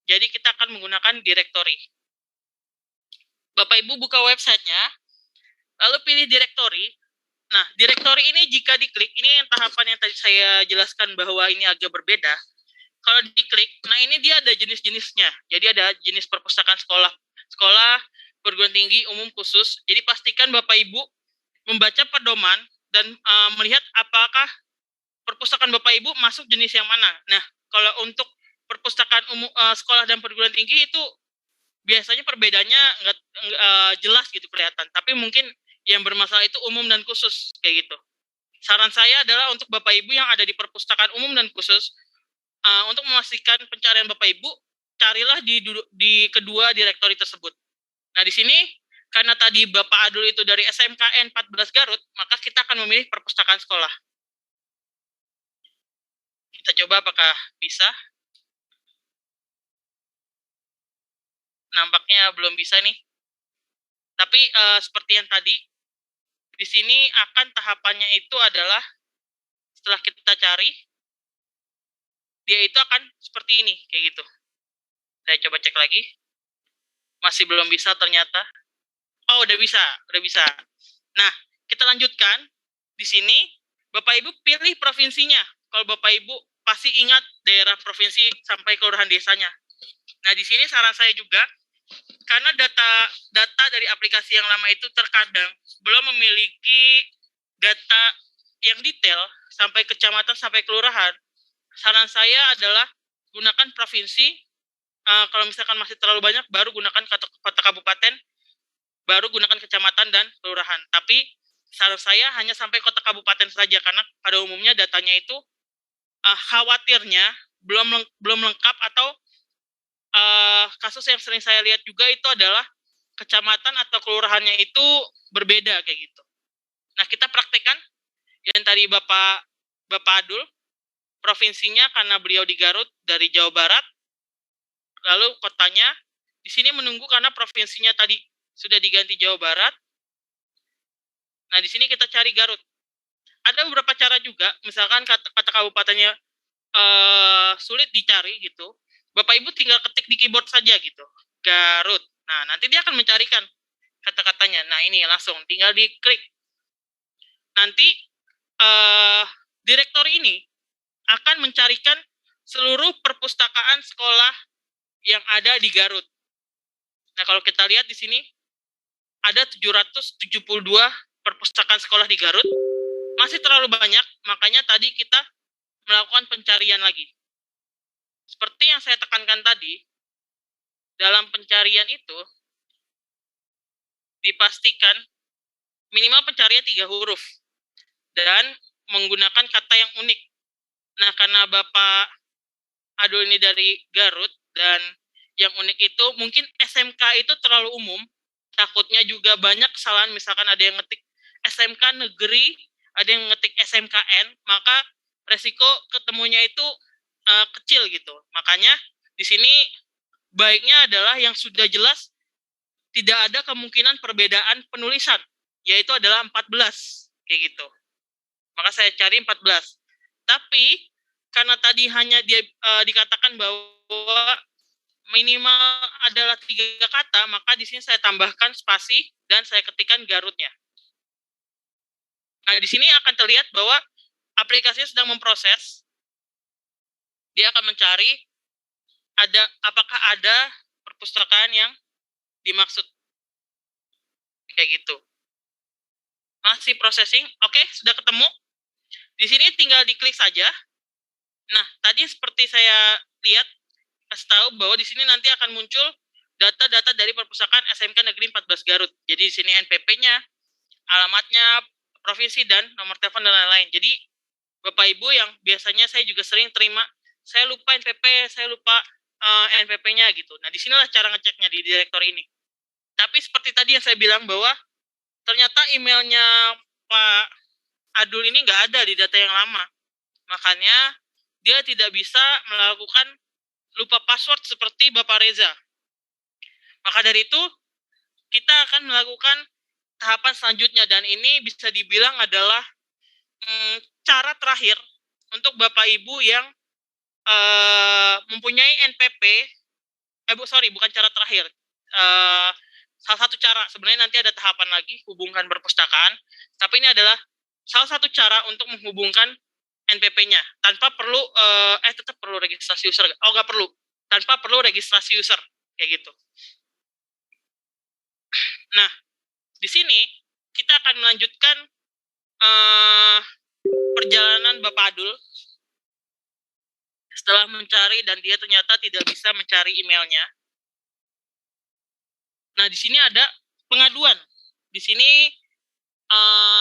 Jadi kita akan menggunakan directory. Bapak Ibu buka websitenya, lalu pilih directory. Nah, directory ini jika diklik, ini yang tahapan yang tadi saya jelaskan bahwa ini agak berbeda. Kalau diklik, nah ini dia ada jenis-jenisnya. Jadi ada jenis perpustakaan sekolah, perguruan tinggi, umum, khusus. Jadi pastikan Bapak Ibu membaca pedoman dan melihat apakah perpustakaan Bapak Ibu masuk jenis yang mana. Nah, kalau untuk perpustakaan umum, sekolah dan perguruan tinggi itu biasanya perbedaannya nggak jelas gitu kelihatan. Tapi mungkin yang bermasalah itu umum dan khusus kayak gitu. Saran saya adalah untuk Bapak Ibu yang ada di perpustakaan umum dan khusus, untuk memastikan pencarian Bapak Ibu, carilah di kedua direktori tersebut. Nah, di sini karena tadi Bapak Adul itu dari SMKN 14 Garut, maka kita akan memilih perpustakaan sekolah. Kita coba apakah bisa. Nampaknya belum bisa nih. Tapi seperti yang tadi, di sini akan tahapannya itu adalah setelah kita cari, dia itu akan seperti ini, kayak gitu. Saya coba cek lagi. Masih belum bisa ternyata. Oh, udah bisa. Nah, kita lanjutkan. Di sini, Bapak Ibu pilih provinsinya. Kalau Bapak Ibu pasti ingat daerah provinsi sampai kelurahan desanya. Nah, di sini saran saya juga, karena data dari aplikasi yang lama itu terkadang belum memiliki data yang detail sampai kecamatan sampai kelurahan, saran saya adalah gunakan provinsi. Kalau misalkan masih terlalu banyak, baru gunakan kota kabupaten, baru gunakan kecamatan dan kelurahan. Tapi saran saya hanya sampai kota kabupaten saja, karena pada umumnya datanya itu khawatirnya belum lengkap, atau kasus yang sering saya lihat juga itu adalah kecamatan atau kelurahannya itu berbeda kayak gitu. Nah, kita praktekkan yang tadi Bapak Adul, provinsinya karena beliau di Garut dari Jawa Barat, lalu kotanya di sini menunggu karena provinsinya tadi sudah diganti Jawa Barat. Nah, di sini kita cari Garut. Ada beberapa cara juga, misalkan kata kabupatennya sulit dicari gitu, Bapak Ibu tinggal ketik di keyboard saja gitu, Garut. Nah, nanti dia akan mencarikan kata-katanya. Nah, ini langsung tinggal diklik. Nanti direktori ini akan mencarikan seluruh perpustakaan sekolah yang ada di Garut. Nah, kalau kita lihat di sini ada 772 perpustakaan sekolah di Garut. Masih terlalu banyak, makanya tadi kita melakukan pencarian lagi. Seperti yang saya tekankan tadi, dalam pencarian itu dipastikan minimal pencarian 3 huruf dan menggunakan kata yang unik. Nah, karena Bapak Adul ini dari Garut dan yang unik itu mungkin SMK itu terlalu umum, Takutnya juga banyak kesalahan, misalkan ada yang ngetik SMK negeri, ada yang ngetik SMKN, maka resiko ketemunya itu kecil gitu. Makanya di sini baiknya adalah yang sudah jelas tidak ada kemungkinan perbedaan penulisan, yaitu adalah 14 kayak gitu. Maka saya cari 14. Tapi karena tadi hanya dia dikatakan bahwa minimal adalah 3 kata, maka di sini saya tambahkan spasi dan saya ketikkan Garutnya. Nah, di sini akan terlihat bahwa aplikasinya sedang memproses. Dia akan mencari apakah ada perpustakaan yang dimaksud. Kayak gitu. Masih processing. Oke, sudah ketemu. Di sini tinggal diklik saja. Nah, tadi seperti saya lihat, kasih tahu bahwa di sini nanti akan muncul data-data dari perpustakaan SMK Negeri 14 Garut. Jadi di sini NPP-nya, alamatnya, provinsi, dan nomor telepon dan lain-lain. Jadi Bapak Ibu yang biasanya saya juga sering terima, saya lupa NPP, saya lupa NPP-nya gitu. Nah, disinilah cara ngeceknya di direktor ini. Tapi seperti tadi yang saya bilang bahwa ternyata emailnya Pak Adul ini nggak ada di data yang lama. Makanya dia tidak bisa melakukan lupa password seperti Bapak Reza. Maka dari itu, kita akan melakukan tahapan selanjutnya, dan ini bisa dibilang adalah cara terakhir untuk Bapak Ibu yang mempunyai NPP. Bukan cara terakhir. Salah satu cara, sebenarnya nanti ada tahapan lagi, hubungkan perpustakaan, tapi ini adalah salah satu cara untuk menghubungkan NPP-nya tanpa perlu tetap perlu registrasi user. Oh, nggak perlu. Tanpa perlu registrasi user kayak gitu. Nah, di sini kita akan melanjutkan perjalanan Bapak Adul setelah mencari dan dia ternyata tidak bisa mencari emailnya. Nah, di sini ada pengaduan. Di sini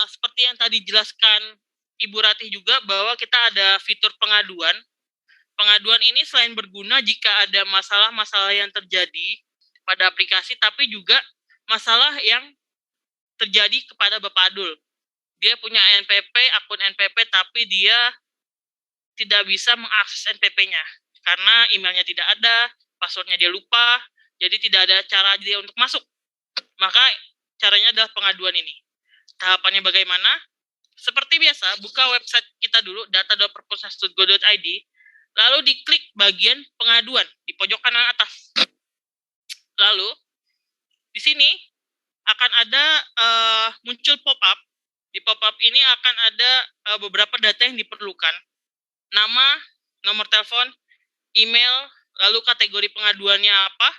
seperti yang tadi dijelaskan Ibu Ratih juga bahwa kita ada fitur pengaduan. Pengaduan ini selain berguna jika ada masalah-masalah yang terjadi pada aplikasi, tapi juga masalah yang terjadi kepada Bapak Adul. Dia punya NPP, akun NPP, tapi dia tidak bisa mengakses NPP-nya karena emailnya tidak ada, passwordnya dia lupa, jadi tidak ada cara dia untuk masuk. Maka caranya adalah pengaduan ini. Tahapannya bagaimana? Seperti biasa, buka website kita dulu, data.perpustakaan.go.id, lalu diklik bagian pengaduan di pojok kanan atas. Lalu, di sini akan ada muncul pop-up. Di pop-up ini akan ada beberapa data yang diperlukan. Nama, nomor telepon, email, lalu kategori pengaduannya apa,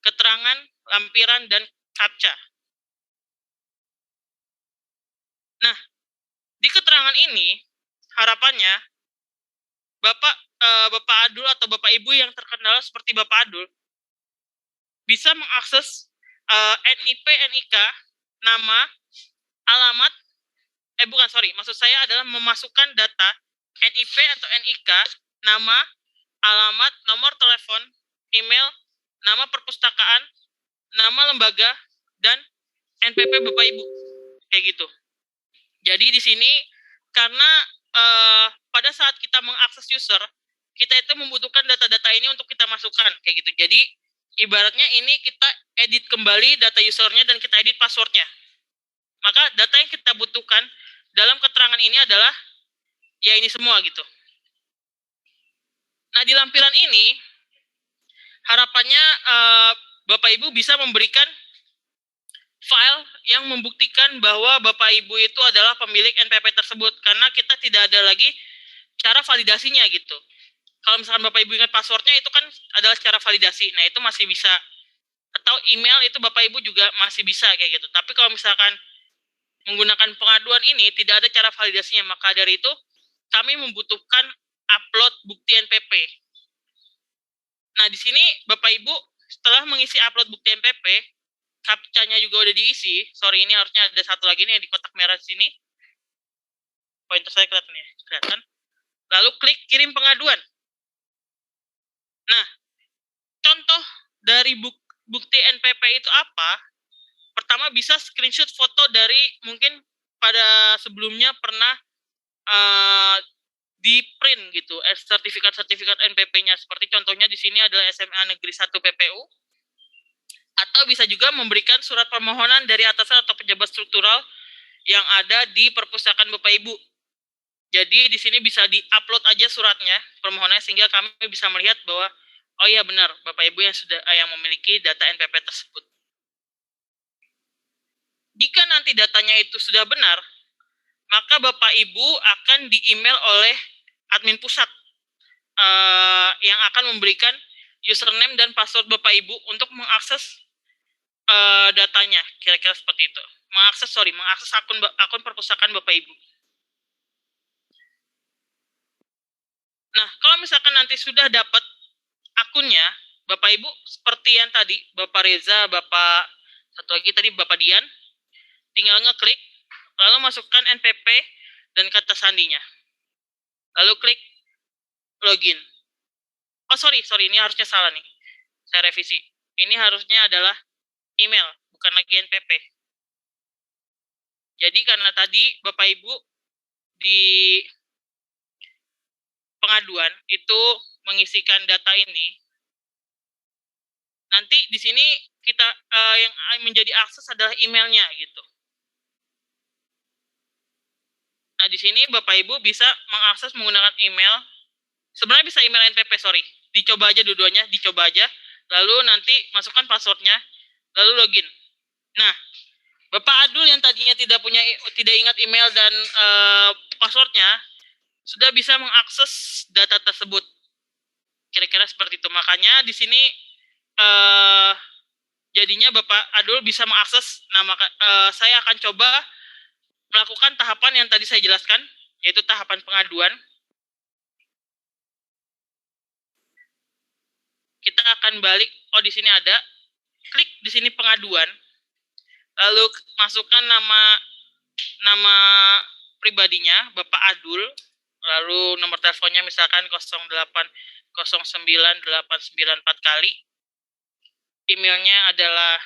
keterangan, lampiran, dan CAPTCHA. Nah, di keterangan ini, harapannya, Bapak Adul atau Bapak Ibu yang terkenal seperti Bapak Adul bisa mengakses NIP, NIK, nama, alamat, maksud saya adalah memasukkan data NIP atau NIK, nama, alamat, nomor telepon, email, nama perpustakaan, nama lembaga, dan NPP Bapak Ibu. Kayak gitu. Jadi di sini karena pada saat kita mengakses user, kita itu membutuhkan data-data ini untuk kita masukkan kayak gitu. Jadi ibaratnya ini kita edit kembali data usernya dan kita edit passwordnya. Maka data yang kita butuhkan dalam keterangan ini adalah ya ini semua gitu. Nah, di lampiran ini harapannya Bapak Ibu bisa memberikan file yang membuktikan bahwa Bapak Ibu itu adalah pemilik NPP tersebut, karena kita tidak ada lagi cara validasinya gitu. Kalau misalkan Bapak Ibu ingat passwordnya, itu kan adalah cara validasi. Nah, itu masih bisa. Atau email itu Bapak Ibu juga masih bisa kayak gitu. Tapi kalau misalkan menggunakan pengaduan ini tidak ada cara validasinya, maka dari itu kami membutuhkan upload bukti NPP. Nah, di sini Bapak Ibu setelah mengisi upload bukti NPP, CAPTCHA-nya juga udah diisi. Sorry, ini harusnya ada satu lagi nih di kotak merah sini. Pointer saya kelihatan ya, kelihatan. Lalu klik kirim pengaduan. Nah, contoh dari bukti NPP itu apa? pertama bisa screenshot foto dari mungkin pada sebelumnya pernah di print gitu, sertifikat NPP-nya. Seperti contohnya di sini adalah SMA Negeri 1 PPU. Atau bisa juga memberikan surat permohonan dari atasan atau pejabat struktural yang ada di perpustakaan Bapak Ibu. Jadi di sini bisa di-upload aja suratnya, permohonannya, sehingga kami bisa melihat bahwa oh iya benar Bapak Ibu yang memiliki data NPP tersebut. Jika nanti datanya itu sudah benar, maka Bapak Ibu akan di-email oleh admin pusat yang akan memberikan username dan password Bapak Ibu untuk mengakses datanya, kira-kira seperti itu. Mengakses akun perpustakaan Bapak Ibu. Nah, kalau misalkan nanti sudah dapat akunnya, Bapak Ibu seperti yang tadi, Bapak Reza, satu lagi tadi Bapak Dian, tinggal ngeklik, lalu masukkan NPP dan kata sandinya. Lalu klik login. Oh sorry, ini harusnya salah nih. Saya revisi. Ini harusnya adalah email, bukan lagi NPP. Jadi karena tadi Bapak Ibu di pengaduan itu mengisikan data ini, nanti di sini kita yang menjadi akses adalah emailnya gitu. Nah di sini Bapak Ibu bisa mengakses menggunakan email. Sebenarnya bisa email NPP, sorry. Dicoba aja dua-duanya, dicoba aja. Lalu nanti masukkan passwordnya, lalu login. Nah, Bapak Adul yang tadinya tidak ingat email dan passwordnya, sudah bisa mengakses data tersebut. Kira-kira seperti itu. Makanya di sini jadinya Bapak Adul bisa mengakses. Nah, saya akan coba melakukan tahapan yang tadi saya jelaskan, yaitu tahapan pengaduan. Kita akan balik. Oh, di sini ada. Klik di sini pengaduan. Lalu masukkan nama pribadinya, Bapak Adul. Lalu nomor teleponnya misalkan 0809894 kali. Emailnya adalah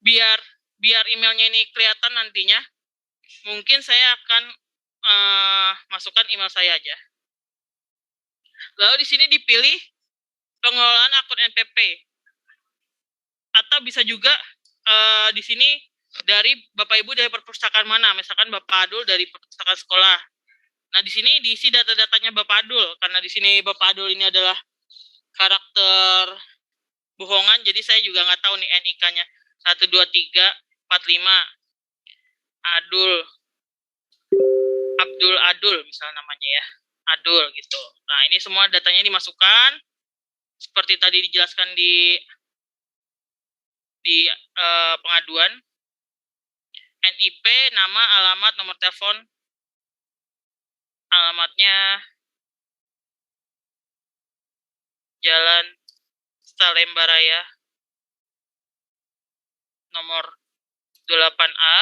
biar emailnya ini kelihatan nantinya. Mungkin saya akan masukkan email saya aja. Lalu di sini dipilih pengelolaan akun NPP. Atau bisa juga di sini dari Bapak Ibu dari perpustakaan mana, misalkan Bapak Adul dari perpustakaan sekolah. Nah, di sini diisi data-datanya Bapak Adul, karena di sini Bapak Adul ini adalah karakter bohongan, jadi saya juga nggak tahu nih NIK-nya. 12345 Abdul misalnya namanya ya. Adul gitu. Nah, ini semua datanya dimasukkan seperti tadi dijelaskan di pengaduan. NIP, nama, alamat, nomor telepon. Alamatnya Jalan Salemba Raya, nomor 28A.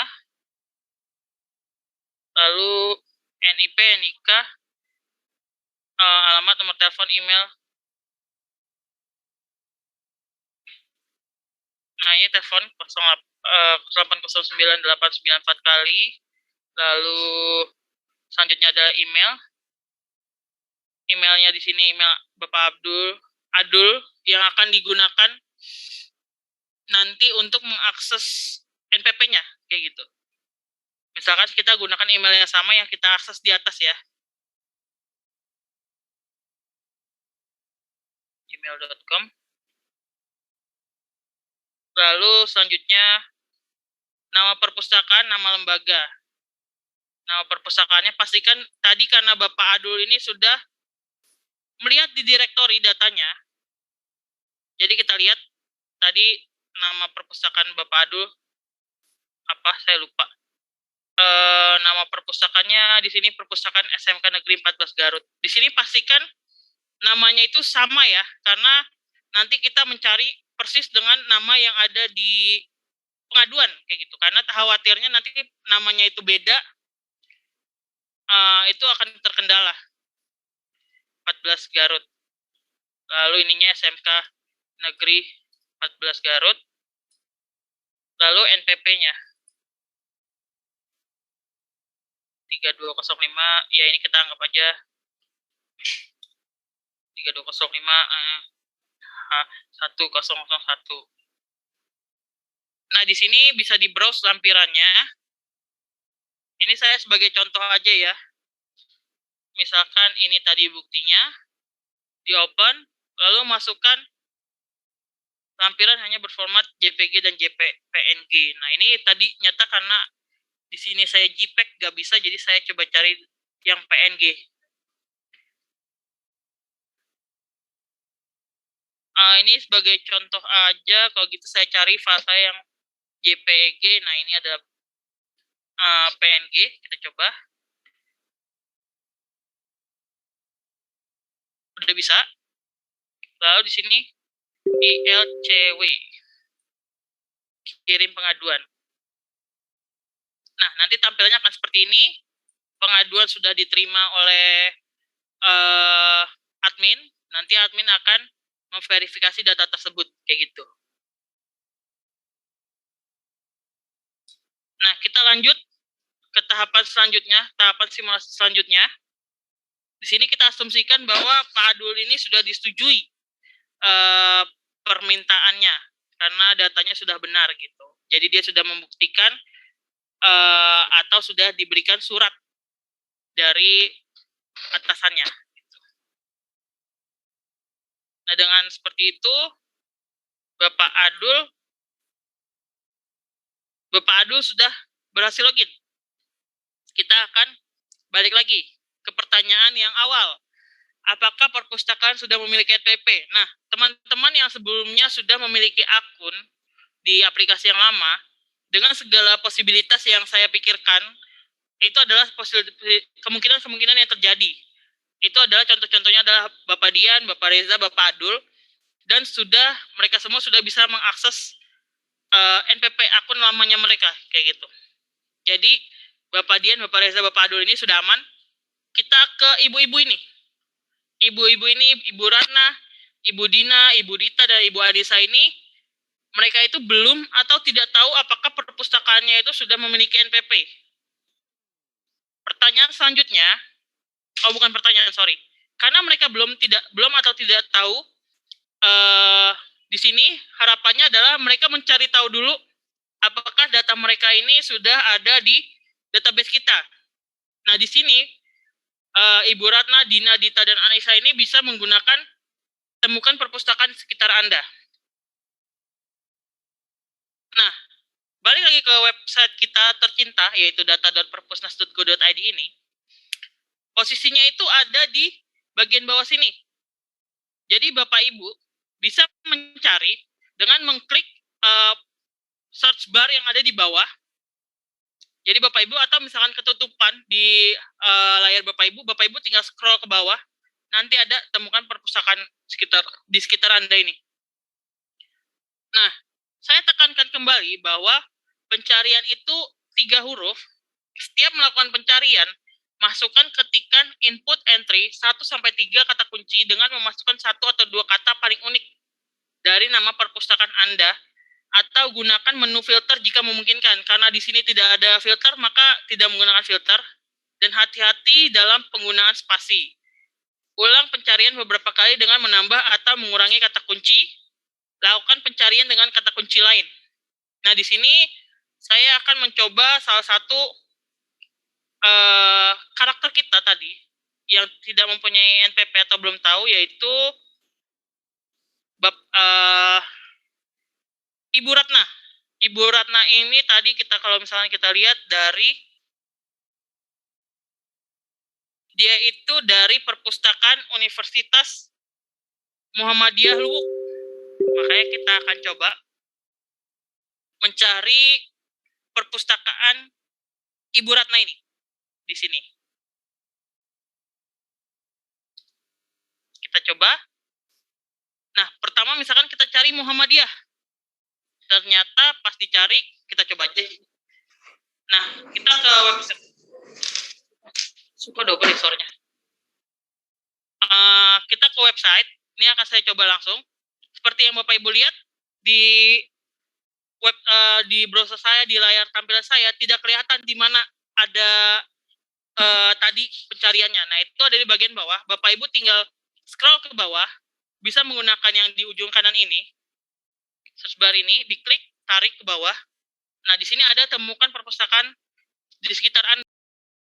Lalu NIP, NIK, alamat, nomor telepon, email. Nah, ini telepon 0809894 kali. Lalu selanjutnya adalah email. Emailnya di sini email Bapak Adul yang akan digunakan nanti untuk mengakses NPP-nya, kayak gitu. Misalkan kita gunakan email yang sama yang kita akses di atas ya. gmail.com. Lalu selanjutnya nama perpustakaan, nama lembaga. Nama perpustakaannya pastikan tadi karena Bapak Adul ini sudah melihat di direktori datanya. Jadi kita lihat tadi nama perpustakaan Bapak Adul apa, saya lupa. Nama perpustakaannya di sini Perpustakaan SMK Negeri 14 Garut. Di sini pastikan namanya itu sama ya, karena nanti kita mencari persis dengan nama yang ada di pengaduan kayak gitu. Karena khawatirnya nanti namanya itu beda, itu akan terkendala. 14 Garut. Lalu ininya SMK Negeri 14 Garut. Lalu NPP-nya 3205, ya ini kita anggap aja 3205 H1001. Nah, di sini bisa di-browse lampirannya. Ini saya sebagai contoh aja ya. Misalkan ini tadi buktinya, di-open, lalu masukkan lampiran hanya berformat JPG dan PNG. Nah, ini tadi nyata karena di sini saya JPEG nggak bisa, jadi saya coba cari yang PNG. Ini sebagai contoh aja, kalau gitu saya cari file saya yang JPEG. Nah, ini ada PNG, kita coba. Udah bisa. Lalu di sini ILCW, kirim pengaduan. Nah, nanti tampilannya akan seperti ini. Pengaduan sudah diterima oleh admin. Nanti admin akan memverifikasi data tersebut, kayak gitu. Nah, kita lanjut ke tahapan selanjutnya, tahapan simulasi selanjutnya. Di sini kita asumsikan bahwa Pak Adul ini sudah disetujui permintaannya karena datanya sudah benar gitu. Jadi dia sudah membuktikan atau sudah diberikan surat dari atasannya. Gitu. Nah, dengan seperti itu Bapak Adul sudah berhasil login. Kita akan balik lagi ke pertanyaan yang awal. Apakah perpustakaan sudah memiliki NPP? Nah, teman-teman yang sebelumnya sudah memiliki akun di aplikasi yang lama, dengan segala posibilitas yang saya pikirkan, itu adalah kemungkinan-kemungkinan yang terjadi. Itu adalah contoh-contohnya adalah Bapak Dian, Bapak Reza, Bapak Adul, dan mereka semua sudah bisa mengakses NPP akun lamanya mereka, kayak gitu. Jadi, Bapak Dian, Bapak Reza, Bapak Adul ini sudah aman. Kita ke ibu-ibu ini. Ibu-ibu ini, Ibu Ratna, Ibu Dina, Ibu Dita, dan Ibu Adisa ini, mereka itu belum atau tidak tahu apakah perpustakaannya itu sudah memiliki NPP. Pertanyaan selanjutnya, karena mereka belum atau tidak tahu, di sini harapannya adalah mereka mencari tahu dulu apakah data mereka ini sudah ada di database kita. Nah, di sini Ibu Ratna, Dina, Dita, dan Anissa ini bisa menggunakan temukan perpustakaan di sekitar Anda. Nah, balik lagi ke website kita tercinta, yaitu data.perpusnas.go.id ini. Posisinya itu ada di bagian bawah sini. Jadi Bapak Ibu bisa mencari dengan mengklik search bar yang ada di bawah. Jadi Bapak Ibu, atau misalkan ketutupan di layar Bapak Ibu tinggal scroll ke bawah, nanti ada temukan perpustakaan di sekitar Anda ini. Nah, saya tekankan kembali bahwa pencarian itu 3 huruf. Setiap melakukan pencarian, masukkan ketikan input entry 1-3 kata kunci dengan memasukkan 1 atau 2 kata paling unik dari nama perpustakaan Anda, atau gunakan menu filter jika memungkinkan. Karena di sini tidak ada filter, maka tidak menggunakan filter. Dan hati-hati dalam penggunaan spasi. Ulang pencarian beberapa kali dengan menambah atau mengurangi kata kunci. Lakukan pencarian dengan kata kunci lain. Nah, di sini saya akan mencoba salah satu karakter kita tadi yang tidak mempunyai NPP atau belum tahu, yaitu Ibu Ratna. Ibu Ratna ini tadi kalau misalnya kita lihat dia itu dari perpustakaan Universitas Muhammadiyah Luwuk. Makanya kita akan coba mencari perpustakaan Ibu Ratna ini di sini. Kita coba. Nah, pertama misalkan kita cari Muhammadiyah. Ternyata pas dicari, kita coba aja. Nah, kita ke website. Suka double sorenya. Kita ke website. Ini akan saya coba langsung. Seperti yang Bapak Ibu lihat di di browser saya, di layar tampilan saya tidak kelihatan di mana ada tadi pencariannya. Nah, itu ada di bagian bawah. Bapak Ibu tinggal scroll ke bawah, bisa menggunakan yang di ujung kanan ini, search bar ini, diklik, tarik ke bawah. Nah, di sini ada temukan perpustakaan di sekitar Anda.